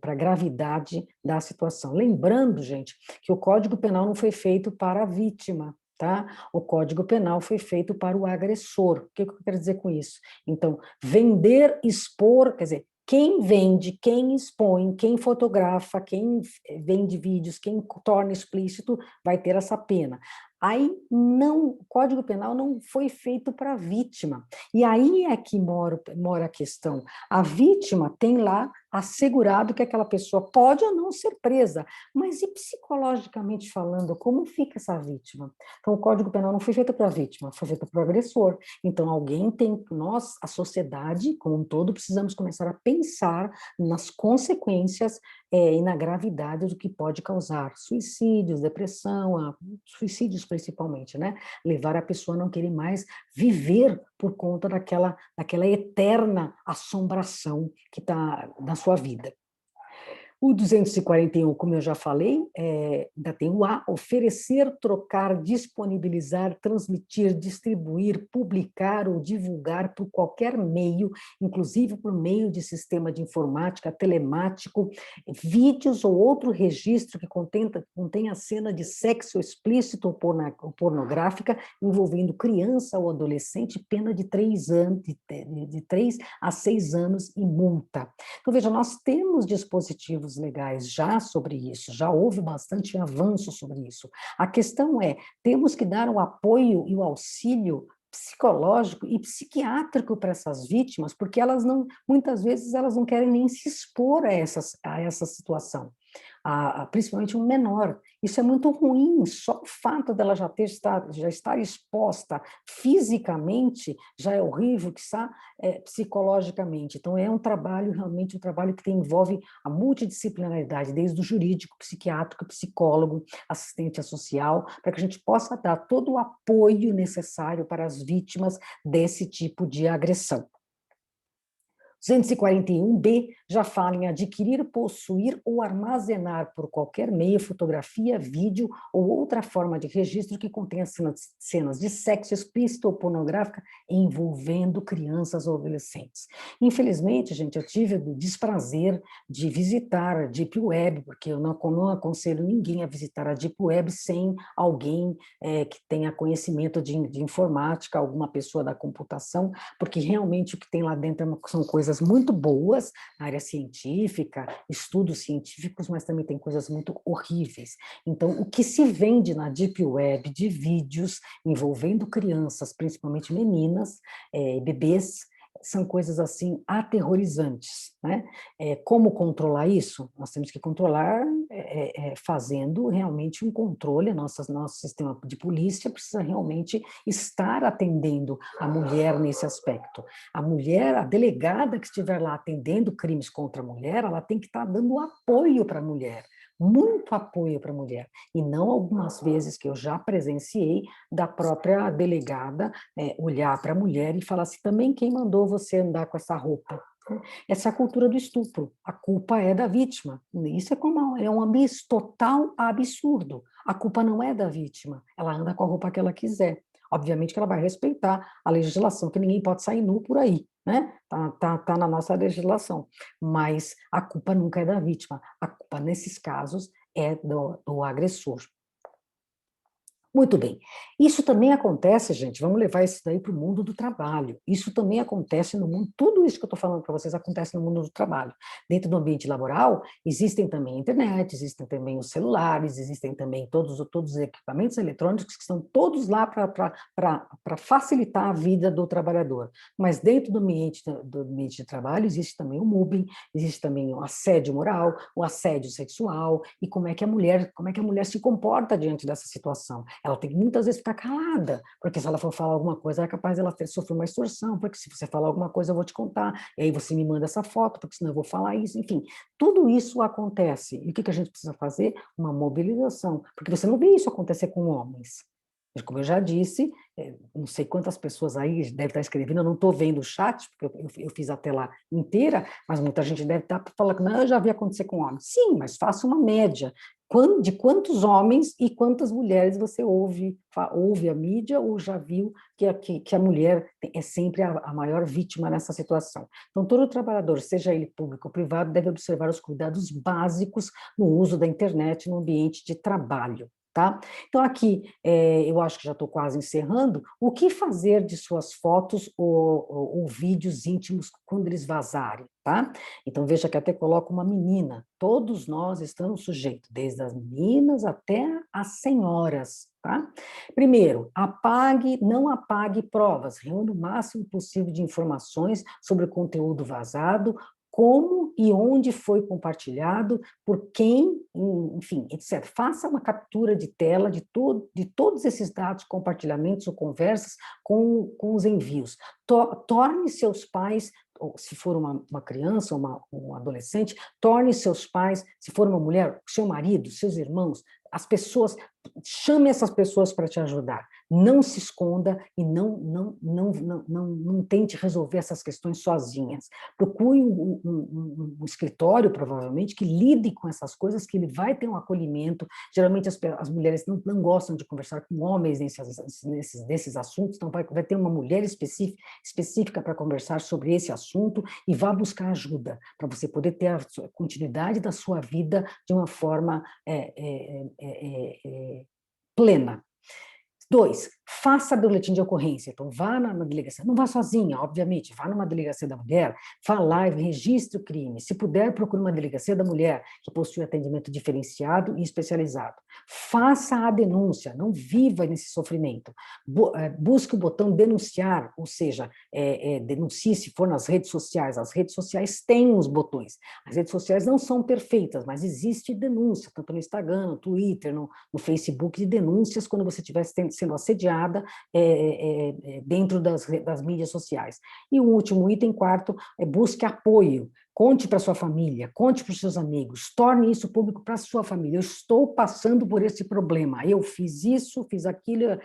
a gravidade da situação. Lembrando, gente, que o Código Penal não foi feito para a vítima, tá? O Código Penal foi feito para o agressor. O que eu quero dizer com isso? Então, vender, expor, quer dizer, quem vende, quem expõe, quem fotografa, quem vende vídeos, quem torna explícito, vai ter essa pena. Aí o Código Penal não foi feito para a vítima. E aí é que mora a questão. A vítima tem lá assegurado que aquela pessoa pode ou não ser presa, mas e psicologicamente falando, como fica essa vítima? Então, o Código Penal não foi feito para a vítima, foi feito para o agressor. Então, nós, a sociedade como um todo, precisamos começar a pensar nas consequências e na gravidade do que pode causar suicídios, depressão, suicídios principalmente, né? Levar a pessoa a não querer mais viver por conta daquela eterna assombração que está na sua vida. O 241, como eu já falei, ainda tem o A, oferecer, trocar, disponibilizar, transmitir, distribuir, publicar ou divulgar por qualquer meio, inclusive por meio de sistema de informática, telemático, vídeos ou outro registro que contenha cena de sexo explícito ou pornográfica envolvendo criança ou adolescente, pena de 3 a 6 anos e multa. Então, veja, nós temos dispositivos legais já sobre isso, já houve bastante avanço sobre isso. A questão é, temos que dar o apoio e o auxílio psicológico e psiquiátrico para essas vítimas, porque muitas vezes elas não querem nem se expor a essa situação. Principalmente um menor. Isso é muito ruim, só o fato dela já estar exposta fisicamente já é horrível, que está psicologicamente. Então, é realmente um trabalho que envolve a multidisciplinaridade, desde o jurídico, psiquiátrico, psicólogo, assistente social, para que a gente possa dar todo o apoio necessário para as vítimas desse tipo de agressão. 241B já fala em adquirir, possuir ou armazenar por qualquer meio fotografia, vídeo ou outra forma de registro que contenha cenas de sexo explícito ou pornográfica envolvendo crianças ou adolescentes. Infelizmente, gente, eu tive o desprazer de visitar a Deep Web, porque eu não aconselho ninguém a visitar a Deep Web sem alguém que tenha conhecimento de informática, alguma pessoa da computação, porque realmente o que tem lá dentro são coisas muito boas, na área científica, estudos científicos, mas também tem coisas muito horríveis. Então, o que se vende na Deep Web de vídeos envolvendo crianças, principalmente meninas, bebês, são coisas assim aterrorizantes, né? Como controlar isso? Nós temos que controlar fazendo realmente um controle. Nosso sistema de polícia precisa realmente estar atendendo a mulher nesse aspecto. A mulher, a delegada que estiver lá atendendo crimes contra a mulher, ela tem que estar dando apoio para a mulher, muito apoio para a mulher, e não algumas vezes que eu já presenciei da própria delegada olhar para a mulher e falar assim, também quem mandou você andar com essa roupa? Essa é a cultura do estupro, a culpa é da vítima, isso é um total absurdo, a culpa não é da vítima, ela anda com a roupa que ela quiser, obviamente que ela vai respeitar a legislação, que ninguém pode sair nu por aí, né? Tá na nossa legislação, mas a culpa nunca é da vítima, a culpa nesses casos é do agressor. Muito bem. Isso também acontece, gente, vamos levar isso daí para o mundo do trabalho. Isso também acontece no mundo, tudo isso que eu estou falando para vocês acontece no mundo do trabalho. Dentro do ambiente laboral, existem também a internet, existem também os celulares, existem também todos os equipamentos eletrônicos que estão todos lá para facilitar a vida do trabalhador. Mas dentro do ambiente de trabalho existe também o mobbing, existe também o assédio moral, o assédio sexual, e como é que a mulher se comporta diante dessa situação. Ela tem que muitas vezes ficar calada, porque se ela for falar alguma coisa, é capaz de ela sofrer uma extorsão, porque se você falar alguma coisa, eu vou te contar, e aí você me manda essa foto, porque senão eu vou falar isso, enfim. Tudo isso acontece. E o que a gente precisa fazer? Uma mobilização, porque você não vê isso acontecer com homens. Como eu já disse, não sei quantas pessoas aí devem estar escrevendo, eu não estou vendo o chat, porque eu fiz a tela inteira, mas muita gente deve estar falando que não, eu já vi acontecer com homens. Sim, mas faça uma média de quantos homens e quantas mulheres você ouve a mídia ou já viu que a mulher é sempre a maior vítima nessa situação. Então, todo trabalhador, seja ele público ou privado, deve observar os cuidados básicos no uso da internet no ambiente de trabalho. Tá? Então, aqui, eu acho que já estou quase encerrando, o que fazer de suas fotos ou vídeos íntimos quando eles vazarem, tá? Então, veja que até coloco uma menina, todos nós estamos sujeitos, desde as meninas até as senhoras, tá? Primeiro, não apague provas, reúna o máximo possível de informações sobre o conteúdo vazado, como e onde foi compartilhado, por quem, enfim, etc. Faça uma captura de tela de todos esses dados, compartilhamentos ou conversas com os envios. Torne seus pais, ou se for uma criança ou um adolescente, torne seus pais, se for uma mulher, seu marido, seus irmãos, as pessoas, chame essas pessoas para te ajudar. Não se esconda e não tente resolver essas questões sozinhas. Procure um escritório, provavelmente, que lide com essas coisas, que ele vai ter um acolhimento. Geralmente as mulheres não gostam de conversar com homens nesses assuntos, então vai ter uma mulher específica para conversar sobre esse assunto e vá buscar ajuda, para você poder ter a continuidade da sua vida de uma forma plena. 2, faça boletim de ocorrência. Então, vá na delegacia. Não vá sozinha, obviamente. Vá numa delegacia da mulher, vá lá e registre o crime. Se puder, procure uma delegacia da mulher que possui atendimento diferenciado e especializado. Faça a denúncia, não viva nesse sofrimento. Busque o botão denunciar, ou seja, denuncie se for nas redes sociais. As redes sociais têm os botões. As redes sociais não são perfeitas, mas existe denúncia, tanto no Instagram, no Twitter, no Facebook, de denúncias quando você estiver sendo assediada dentro das mídias sociais. E o último item, quarto, busque apoio. Conte para sua família, conte para os seus amigos, torne isso público para a sua família. Eu estou passando por esse problema, eu fiz isso, fiz aquilo.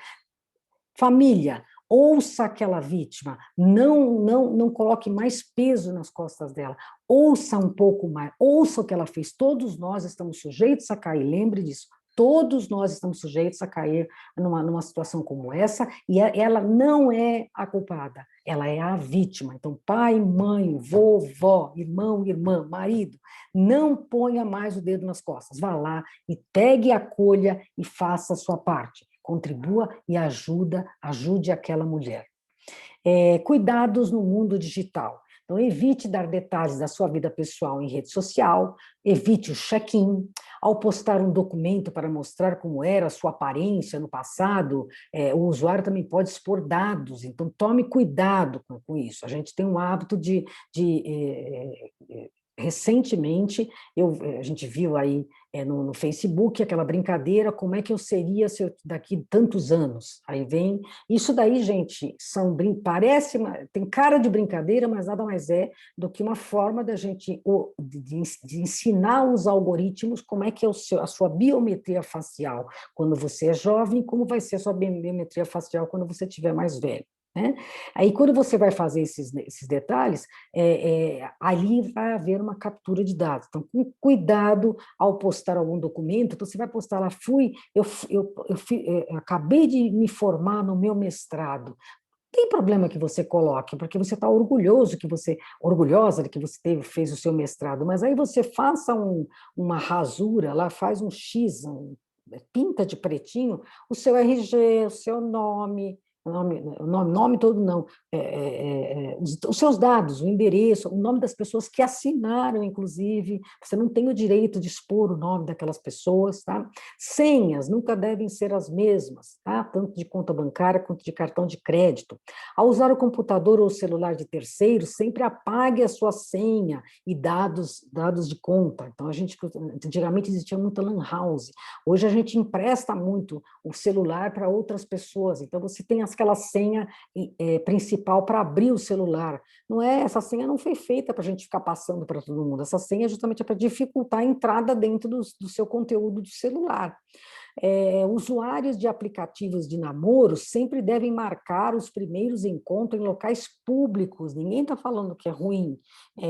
Família, ouça aquela vítima, não coloque mais peso nas costas dela, ouça um pouco mais, ouça o que ela fez, todos nós estamos sujeitos a cair, lembre disso, todos nós estamos sujeitos a cair numa situação como essa, e ela não é a culpada, ela é a vítima. Então, pai, mãe, vovó, irmão, irmã, marido, não ponha mais o dedo nas costas, vá lá e pegue, acolha e faça a sua parte, contribua e ajude aquela mulher. Cuidados no mundo digital. Então, evite dar detalhes da sua vida pessoal em rede social, evite o check-in. Ao postar um documento para mostrar como era a sua aparência no passado, o usuário também pode expor dados, então tome cuidado com isso. A gente tem um hábito recentemente, a gente viu aí no Facebook aquela brincadeira, como é que eu seria se daqui tantos anos? Aí vem, isso daí, gente, parece, tem cara de brincadeira, mas nada mais é do que uma forma da gente de ensinar os algoritmos como é que é a sua biometria facial quando você é jovem, como vai ser a sua biometria facial quando você estiver mais velho. Né? Aí, quando você vai fazer esses detalhes, ali vai haver uma captura de dados. Então, com cuidado ao postar algum documento, então você vai postar lá, acabei de me formar no meu mestrado. Tem problema que você coloque, porque você está orgulhosa de que você fez o seu mestrado, mas aí você faça uma rasura lá, faz um X, pinta de pretinho o seu RG, o seu nome todo não, os seus dados, o endereço, o nome das pessoas que assinaram, inclusive, você não tem o direito de expor o nome daquelas pessoas, tá? Senhas nunca devem ser as mesmas, tá? Tanto de conta bancária quanto de cartão de crédito. Ao usar o computador ou o celular de terceiros, sempre apague a sua senha e dados de conta. Então, antigamente existia muita lan house, hoje a gente empresta muito o celular para outras pessoas, então você tem aquela senha principal para abrir o celular. Essa senha não foi feita para a gente ficar passando para todo mundo, essa senha é justamente para dificultar a entrada dentro do seu conteúdo do celular. Usuários de aplicativos de namoro sempre devem marcar os primeiros encontros em locais públicos. Ninguém está falando que é ruim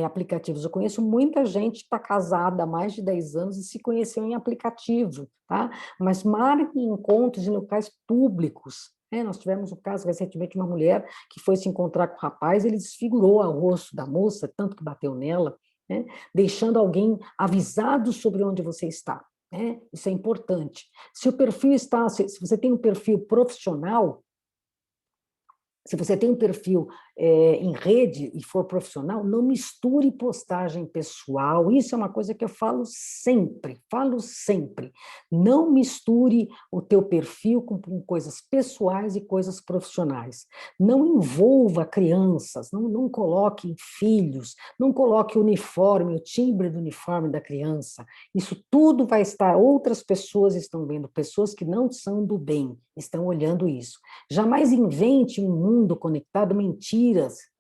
aplicativos. Eu conheço muita gente que está casada há mais de 10 anos e se conheceu em aplicativo, tá? Mas marque encontros em locais públicos. Nós tivemos um caso recentemente de uma mulher que foi se encontrar com o rapaz, ele desfigurou o rosto da moça, tanto que bateu nela, né? Deixando alguém avisado sobre onde você está. Isso é importante. Se você tem um perfil profissional, se você tem um perfil em rede e for profissional, não misture postagem pessoal. Isso é uma coisa que eu falo sempre. Não misture o teu perfil com coisas pessoais e coisas profissionais. Não envolva crianças, não coloque filhos, não coloque o uniforme, o timbre do uniforme da criança. Isso tudo vai estar, outras pessoas estão vendo, pessoas que não são do bem, estão olhando isso. Jamais invente um mundo conectado, mentiras,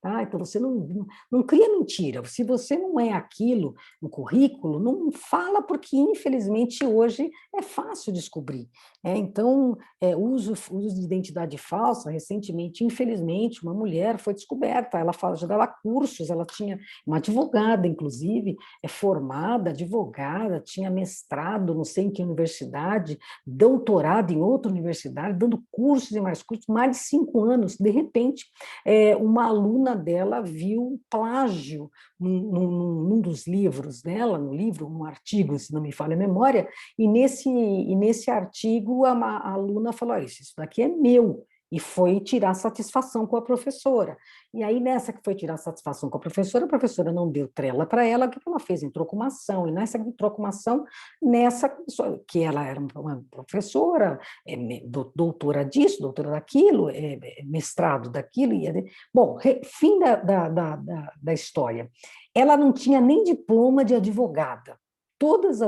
tá? Então, você não cria mentira. Se você não é aquilo no currículo, não fala, porque, infelizmente, hoje é fácil descobrir. Então, uso de identidade falsa, recentemente, infelizmente, uma mulher foi descoberta, ela já dava cursos, ela tinha uma advogada, inclusive, formada, advogada, tinha mestrado, não sei em que universidade, doutorado em outra universidade, dando cursos e mais cursos, mais de 5 anos. De repente, uma aluna dela viu plágio num dos livros dela, um artigo, se não me falha a memória, e nesse artigo a aluna falou, isso daqui é meu, e foi tirar satisfação com a professora. E aí, nessa que foi tirar satisfação com a professora não deu trela para ela, o que ela fez? Entrou com uma ação, e nessa que entrou com uma ação, que ela era uma professora, doutora disso, doutora daquilo, mestrado daquilo, bom, fim da história. Ela não tinha nem diploma de advogada, todas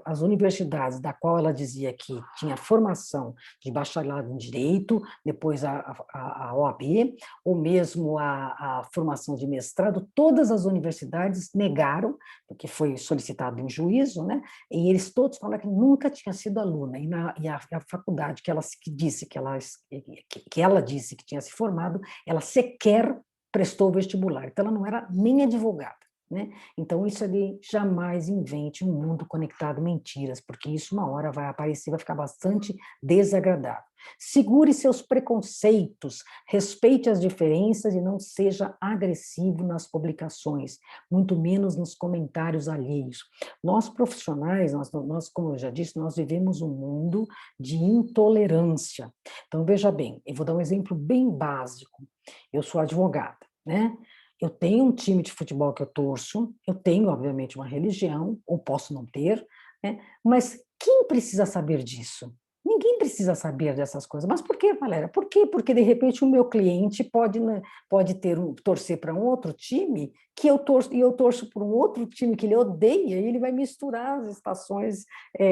as universidades da qual ela dizia que tinha formação de bacharelado em Direito, depois a OAB, ou mesmo a formação de mestrado, todas as universidades negaram, porque foi solicitado em juízo, né? E eles todos falaram que nunca tinha sido aluna, e a faculdade que ela disse que ela disse que tinha se formado, ela sequer prestou o vestibular, então ela não era nem advogada. Né? Então, isso ali, jamais invente um mundo conectado mentiras, porque isso uma hora vai aparecer, vai ficar bastante desagradável. Segure seus preconceitos, respeite as diferenças e não seja agressivo nas publicações, muito menos nos comentários alheios. Nós profissionais, nós, como eu já disse, nós vivemos um mundo de intolerância. Então, veja bem, eu vou dar um exemplo bem básico. Eu sou advogada, né? Eu tenho um time de futebol que eu torço, eu tenho, obviamente, uma religião, ou posso não ter, né? Mas quem precisa saber disso? Ninguém precisa saber dessas coisas. Mas por que, Valéria? Por quê? Porque, de repente, o meu cliente pode, né, pode torcer para um outro time que eu torço, e eu torço por um outro time que ele odeia, e ele vai misturar as estações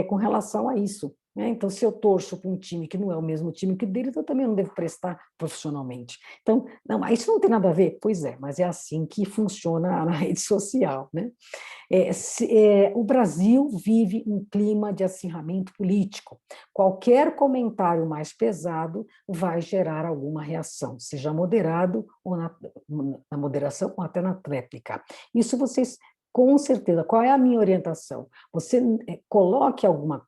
com relação a isso. Né? Então, se eu torço para um time que não é o mesmo time que o dele, eu também não devo prestar profissionalmente. Então, não, mas isso não tem nada a ver? Pois é, mas é assim que funciona na rede social. Né? O Brasil vive um clima de acirramento político. Qualquer comentário mais pesado vai gerar alguma reação, seja moderado ou na moderação ou até na tréplica. Isso vocês, com certeza. Qual é a minha orientação? Você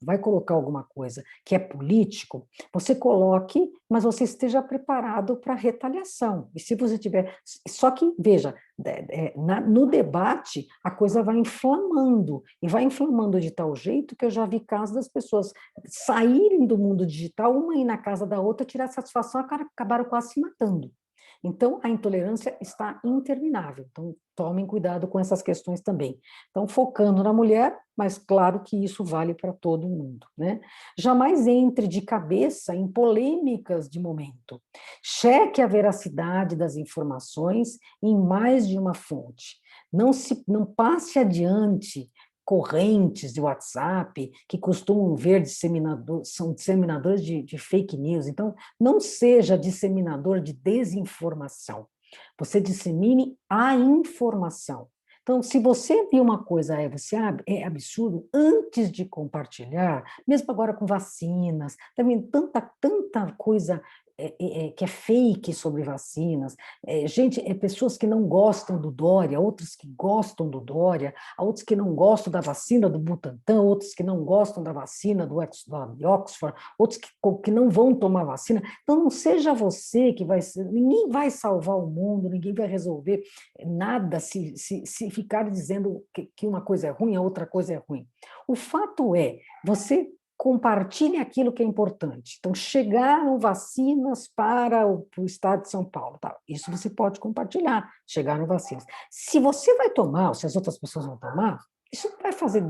vai colocar alguma coisa que é político, você coloque, mas você esteja preparado para retaliação. E se você tiver... Só que, veja, no debate, a coisa vai inflamando, e vai inflamando de tal jeito que eu já vi casos das pessoas saírem do mundo digital, uma ir na casa da outra, tirar satisfação, acabaram quase se matando. Então, a intolerância está interminável. Então, tomem cuidado com essas questões também. Então, focando na mulher, mas claro que isso vale para todo mundo. Né? Jamais entre de cabeça em polêmicas de momento. Cheque a veracidade das informações em mais de uma fonte. Não passe adiante correntes de WhatsApp que costumam ver são disseminadores de fake news. Então, não seja disseminador de desinformação. Você dissemine a informação. Então, se você viu uma coisa, é absurdo, antes de compartilhar, mesmo agora com vacinas, também tanta coisa que é fake sobre vacinas, pessoas que não gostam do Dória, outros que gostam do Dória, outros que não gostam da vacina do Butantan, outros que não gostam da vacina de Oxford, outros que não vão tomar vacina. Então, não seja você que ninguém vai salvar o mundo, ninguém vai resolver nada se ficar dizendo que uma coisa é ruim, a outra coisa é ruim. O fato é, você compartilhe aquilo que é importante. Então, chegaram vacinas para o estado de São Paulo. Tá? Isso você pode compartilhar, chegaram vacinas. Se você vai tomar, ou se as outras pessoas vão tomar, isso vai fazer...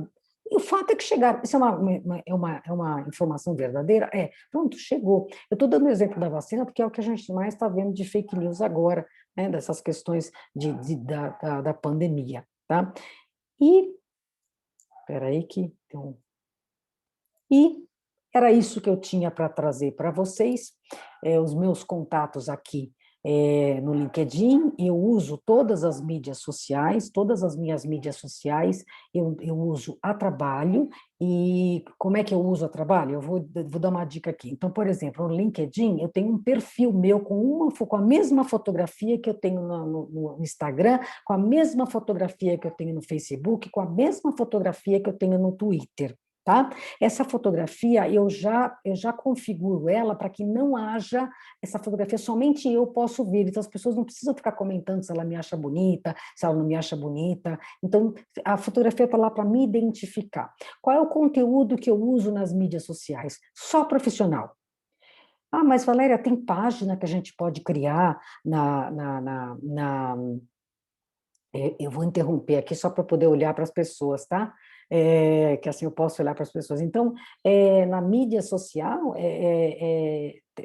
E o fato é que chegaram. Isso é uma informação verdadeira? Pronto, chegou. Eu estou dando o exemplo da vacina porque é o que a gente mais está vendo de fake news agora, né, dessas questões da pandemia. Tá? E... Espera aí que tem um... E era isso que eu tinha para trazer para vocês. Os meus contatos aqui no LinkedIn, eu uso todas as mídias sociais, todas as minhas mídias sociais eu uso a trabalho. E como é que eu uso a trabalho? Eu vou dar uma dica aqui. Então, por exemplo, no LinkedIn, eu tenho um perfil meu com a mesma fotografia que eu tenho no Instagram, com a mesma fotografia que eu tenho no Facebook, com a mesma fotografia que eu tenho no Twitter. Tá? Essa fotografia, eu já configuro ela para que não haja essa fotografia, somente eu posso ver, então as pessoas não precisam ficar comentando se ela me acha bonita, se ela não me acha bonita. Então, a fotografia está lá para me identificar. Qual é o conteúdo que eu uso nas mídias sociais? Só profissional. Ah, mas Valéria, tem página que a gente pode criar eu vou interromper aqui só para poder olhar para as pessoas, tá? que assim eu posso olhar para as pessoas. Então, na mídia social,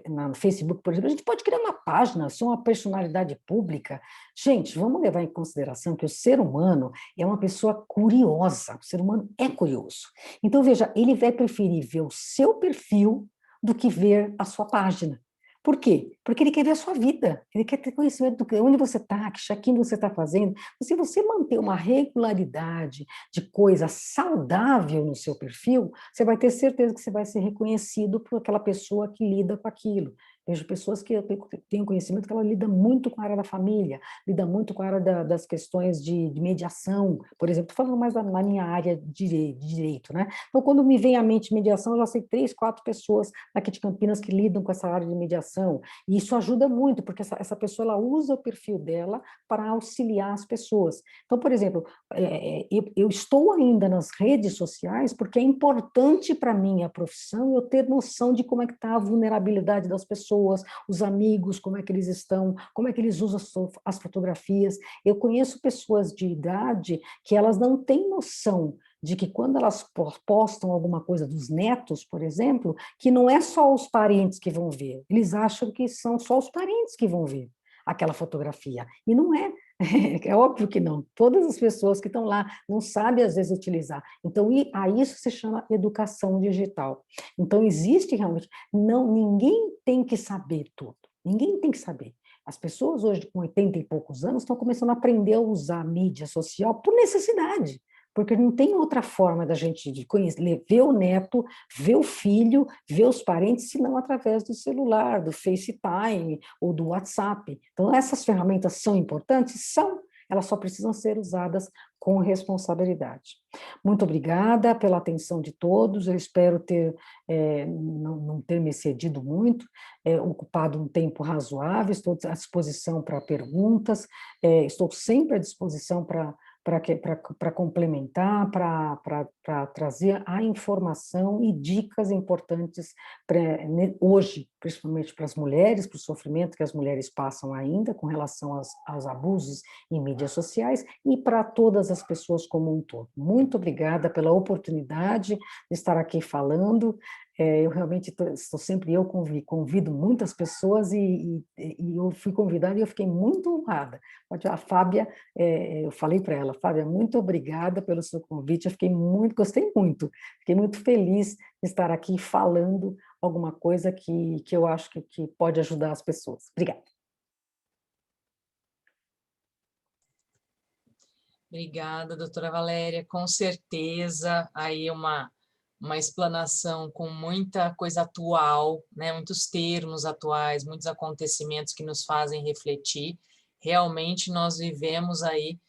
no Facebook, por exemplo, a gente pode criar uma página, sou uma personalidade pública. Gente, vamos levar em consideração que o ser humano é uma pessoa curiosa, o ser humano é curioso. Então, veja, ele vai preferir ver o seu perfil do que ver a sua página. Por quê? Porque ele quer ver a sua vida, ele quer ter conhecimento do que, onde você está, que check-in você está fazendo. Se você manter uma regularidade de coisa saudável no seu perfil, você vai ter certeza que você vai ser reconhecido por aquela pessoa que lida com aquilo. Vejo pessoas que têm conhecimento que ela lida muito com a área da família, lida muito com a área das questões de mediação, por exemplo, falando mais na minha área de direito, né? Então, quando me vem à mente mediação, eu já sei 3, 4 pessoas aqui de Campinas que lidam com essa área de mediação, e isso ajuda muito, porque essa pessoa ela usa o perfil dela para auxiliar as pessoas. Então, por exemplo, eu estou ainda nas redes sociais porque é importante para a minha profissão eu ter noção de como é que está a vulnerabilidade das pessoas, os amigos, como é que eles estão, como é que eles usam as fotografias. Eu conheço pessoas de idade que elas não têm noção de que quando elas postam alguma coisa dos netos, por exemplo, que não é só os parentes que vão ver, eles acham que são só os parentes que vão ver aquela fotografia, e não é, é óbvio que não, todas as pessoas que estão lá não sabem às vezes utilizar, então a isso se chama educação digital. Então existe realmente, não, ninguém tem que saber tudo, ninguém tem que saber. As pessoas hoje com 80 e poucos anos estão começando a aprender a usar a mídia social por necessidade, porque não tem outra forma da gente de conhecer, ver o neto, ver o filho, ver os parentes, senão através do celular, do FaceTime ou do WhatsApp. Então, essas ferramentas são importantes? São, elas só precisam ser usadas com responsabilidade. Muito obrigada pela atenção de todos, eu espero ter, não ter me excedido muito, ocupado um tempo razoável, estou à disposição para perguntas, estou sempre à disposição para complementar, para trazer a informação e dicas importantes hoje, principalmente para as mulheres, para o sofrimento que as mulheres passam ainda com relação aos abusos em mídias sociais e para todas as pessoas como um todo. Muito obrigada pela oportunidade de estar aqui falando. Eu realmente estou sempre, eu convido muitas pessoas e eu fui convidada e eu fiquei muito honrada. A Fábia, eu falei para ela, Fábia, muito obrigada pelo seu convite, gostei muito, fiquei muito feliz de estar aqui falando alguma coisa que eu acho que pode ajudar as pessoas. Obrigada. Obrigada, doutora Valéria, com certeza, aí uma explanação com muita coisa atual, né? Muitos termos atuais, muitos acontecimentos que nos fazem refletir. Realmente nós vivemos aí,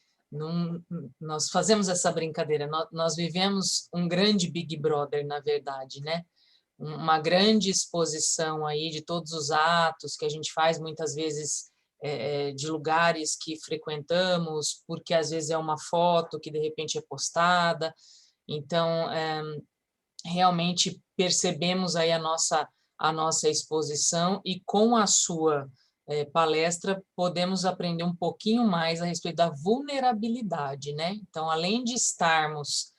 nós fazemos essa brincadeira, nós vivemos um grande Big Brother, na verdade, né? Uma grande exposição aí de todos os atos que a gente faz, muitas vezes de lugares que frequentamos, porque às vezes é uma foto que de repente é postada. Então, realmente percebemos aí a nossa exposição e com a sua palestra podemos aprender um pouquinho mais a respeito da vulnerabilidade, né? Então, além de estarmos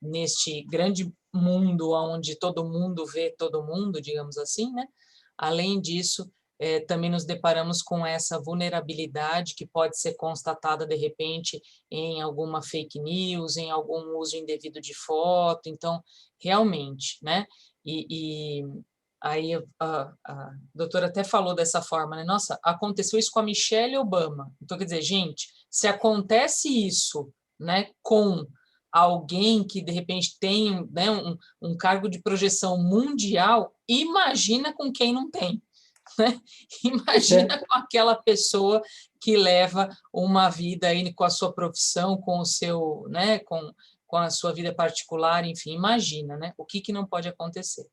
neste grande mundo onde todo mundo vê todo mundo, digamos assim, né? Além disso, também nos deparamos com essa vulnerabilidade que pode ser constatada de repente em alguma fake news, em algum uso indevido de foto. Então, realmente, né? E aí a doutora até falou dessa forma, né? Nossa, aconteceu isso com a Michelle Obama. Então, quer dizer, gente, se acontece isso, né, com alguém que de repente tem, né, um cargo de projeção mundial, imagina com quem não tem. Né? Imagina com aquela pessoa que leva uma vida aí com a sua profissão, com o seu, né, com a sua vida particular, enfim, imagina, né, o que não pode acontecer.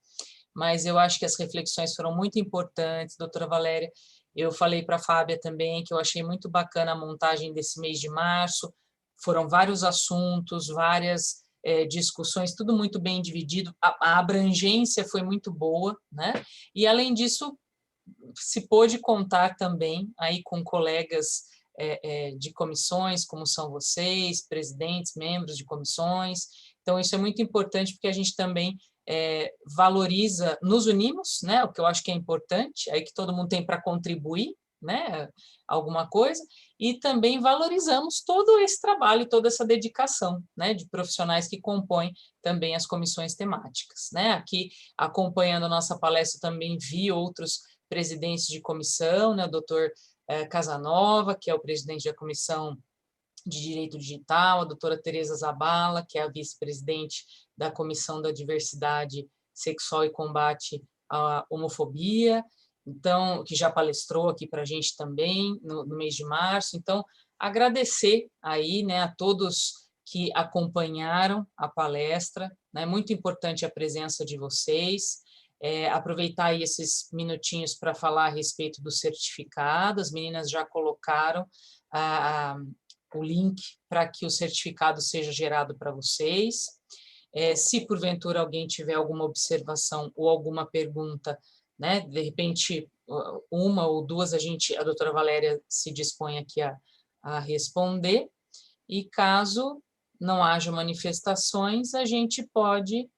Mas eu acho que as reflexões foram muito importantes, doutora Valéria. Eu falei para a Fábia também que eu achei muito bacana a montagem desse mês de março, foram vários assuntos, várias discussões, tudo muito bem dividido, a abrangência foi muito boa, né? E além disso, se pôde contar também aí com colegas de comissões, como são vocês, presidentes, membros de comissões. Então, isso é muito importante, porque a gente também valoriza, nos unimos, né, o que eu acho que é importante, aí que todo mundo tem para contribuir, né, alguma coisa, e também valorizamos todo esse trabalho, toda essa dedicação, né, de profissionais que compõem também as comissões temáticas, né. Aqui, acompanhando a nossa palestra, também vi outros presidentes de comissão, né, o doutor Casanova, que é o presidente da Comissão de Direito Digital, a doutora Tereza Zabala, que é a vice-presidente da Comissão da Diversidade Sexual e Combate à Homofobia, então, que já palestrou aqui para a gente também no mês de março. Então, agradecer aí, né, a todos que acompanharam a palestra, né, muito importante a presença de vocês, aproveitar aí esses minutinhos para falar a respeito do certificado. As meninas já colocaram o link para que o certificado seja gerado para vocês. Se porventura alguém tiver alguma observação ou alguma pergunta, né, de repente uma ou duas, a doutora Valéria se dispõe aqui a responder, e caso não haja manifestações, a gente pode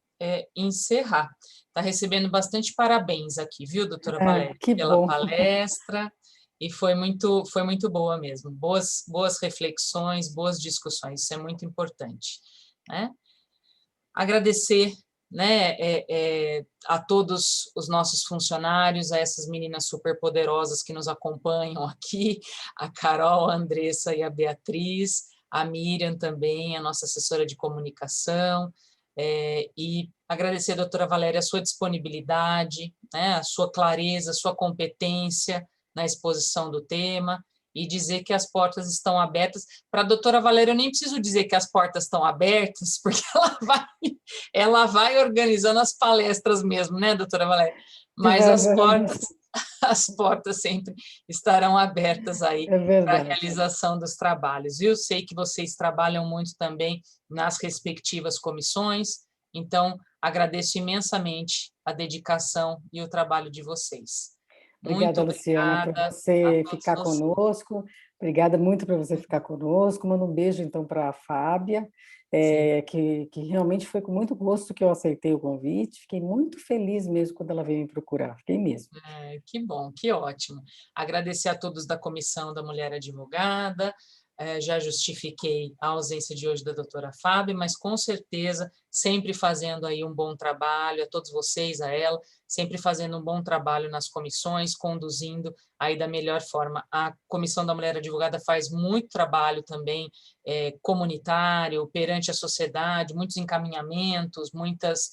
encerrar. Está recebendo bastante parabéns aqui, viu, doutora Valéria, Que pela bom. palestra, e foi muito boa mesmo. Boas reflexões, boas discussões, isso é muito importante, né? Agradecer, né, a todos os nossos funcionários, a essas meninas super poderosas que nos acompanham aqui, a Carol, a Andressa e a Beatriz, a Miriam também, a nossa assessora de comunicação, e agradecer, doutora Valéria, a sua disponibilidade, né, a sua clareza, a sua competência na exposição do tema, e dizer que as portas estão abertas. Para a doutora Valéria, eu nem preciso dizer que as portas estão abertas, porque ela vai organizando as palestras mesmo, né, doutora Valéria? Mas as portas sempre estarão abertas aí para a realização dos trabalhos. Eu sei que vocês trabalham muito também nas respectivas comissões, então agradeço imensamente a dedicação e o trabalho de vocês. Obrigada, Luciana, por você ficar vocês. conosco. Obrigada muito por você ficar conosco. Mando um beijo, então, para a Fábia, que realmente foi com muito gosto que eu aceitei o convite. Fiquei muito feliz mesmo quando ela veio me procurar. Fiquei mesmo. Que bom, que ótimo. Agradecer a todos da Comissão da Mulher Advogada. Já justifiquei a ausência de hoje da doutora Fábio, mas com certeza sempre fazendo aí um bom trabalho, a todos vocês, a ela, sempre fazendo um bom trabalho nas comissões, conduzindo aí da melhor forma. A Comissão da Mulher Advogada faz muito trabalho também comunitário, perante a sociedade, muitos encaminhamentos, muitas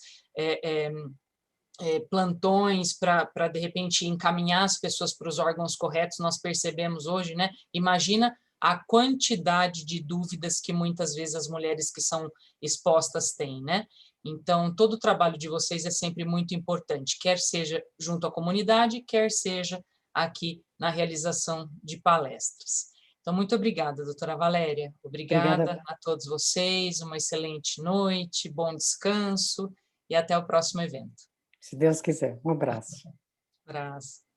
plantões para, de repente, encaminhar as pessoas para os órgãos corretos. Nós percebemos hoje, né? Imagina a quantidade de dúvidas que muitas vezes as mulheres que são expostas têm, né? Então, todo o trabalho de vocês é sempre muito importante, quer seja junto à comunidade, quer seja aqui na realização de palestras. Então, muito obrigada, doutora Valéria. Obrigada a todos vocês, uma excelente noite, bom descanso e até o próximo evento. Se Deus quiser. Um abraço. Abraço.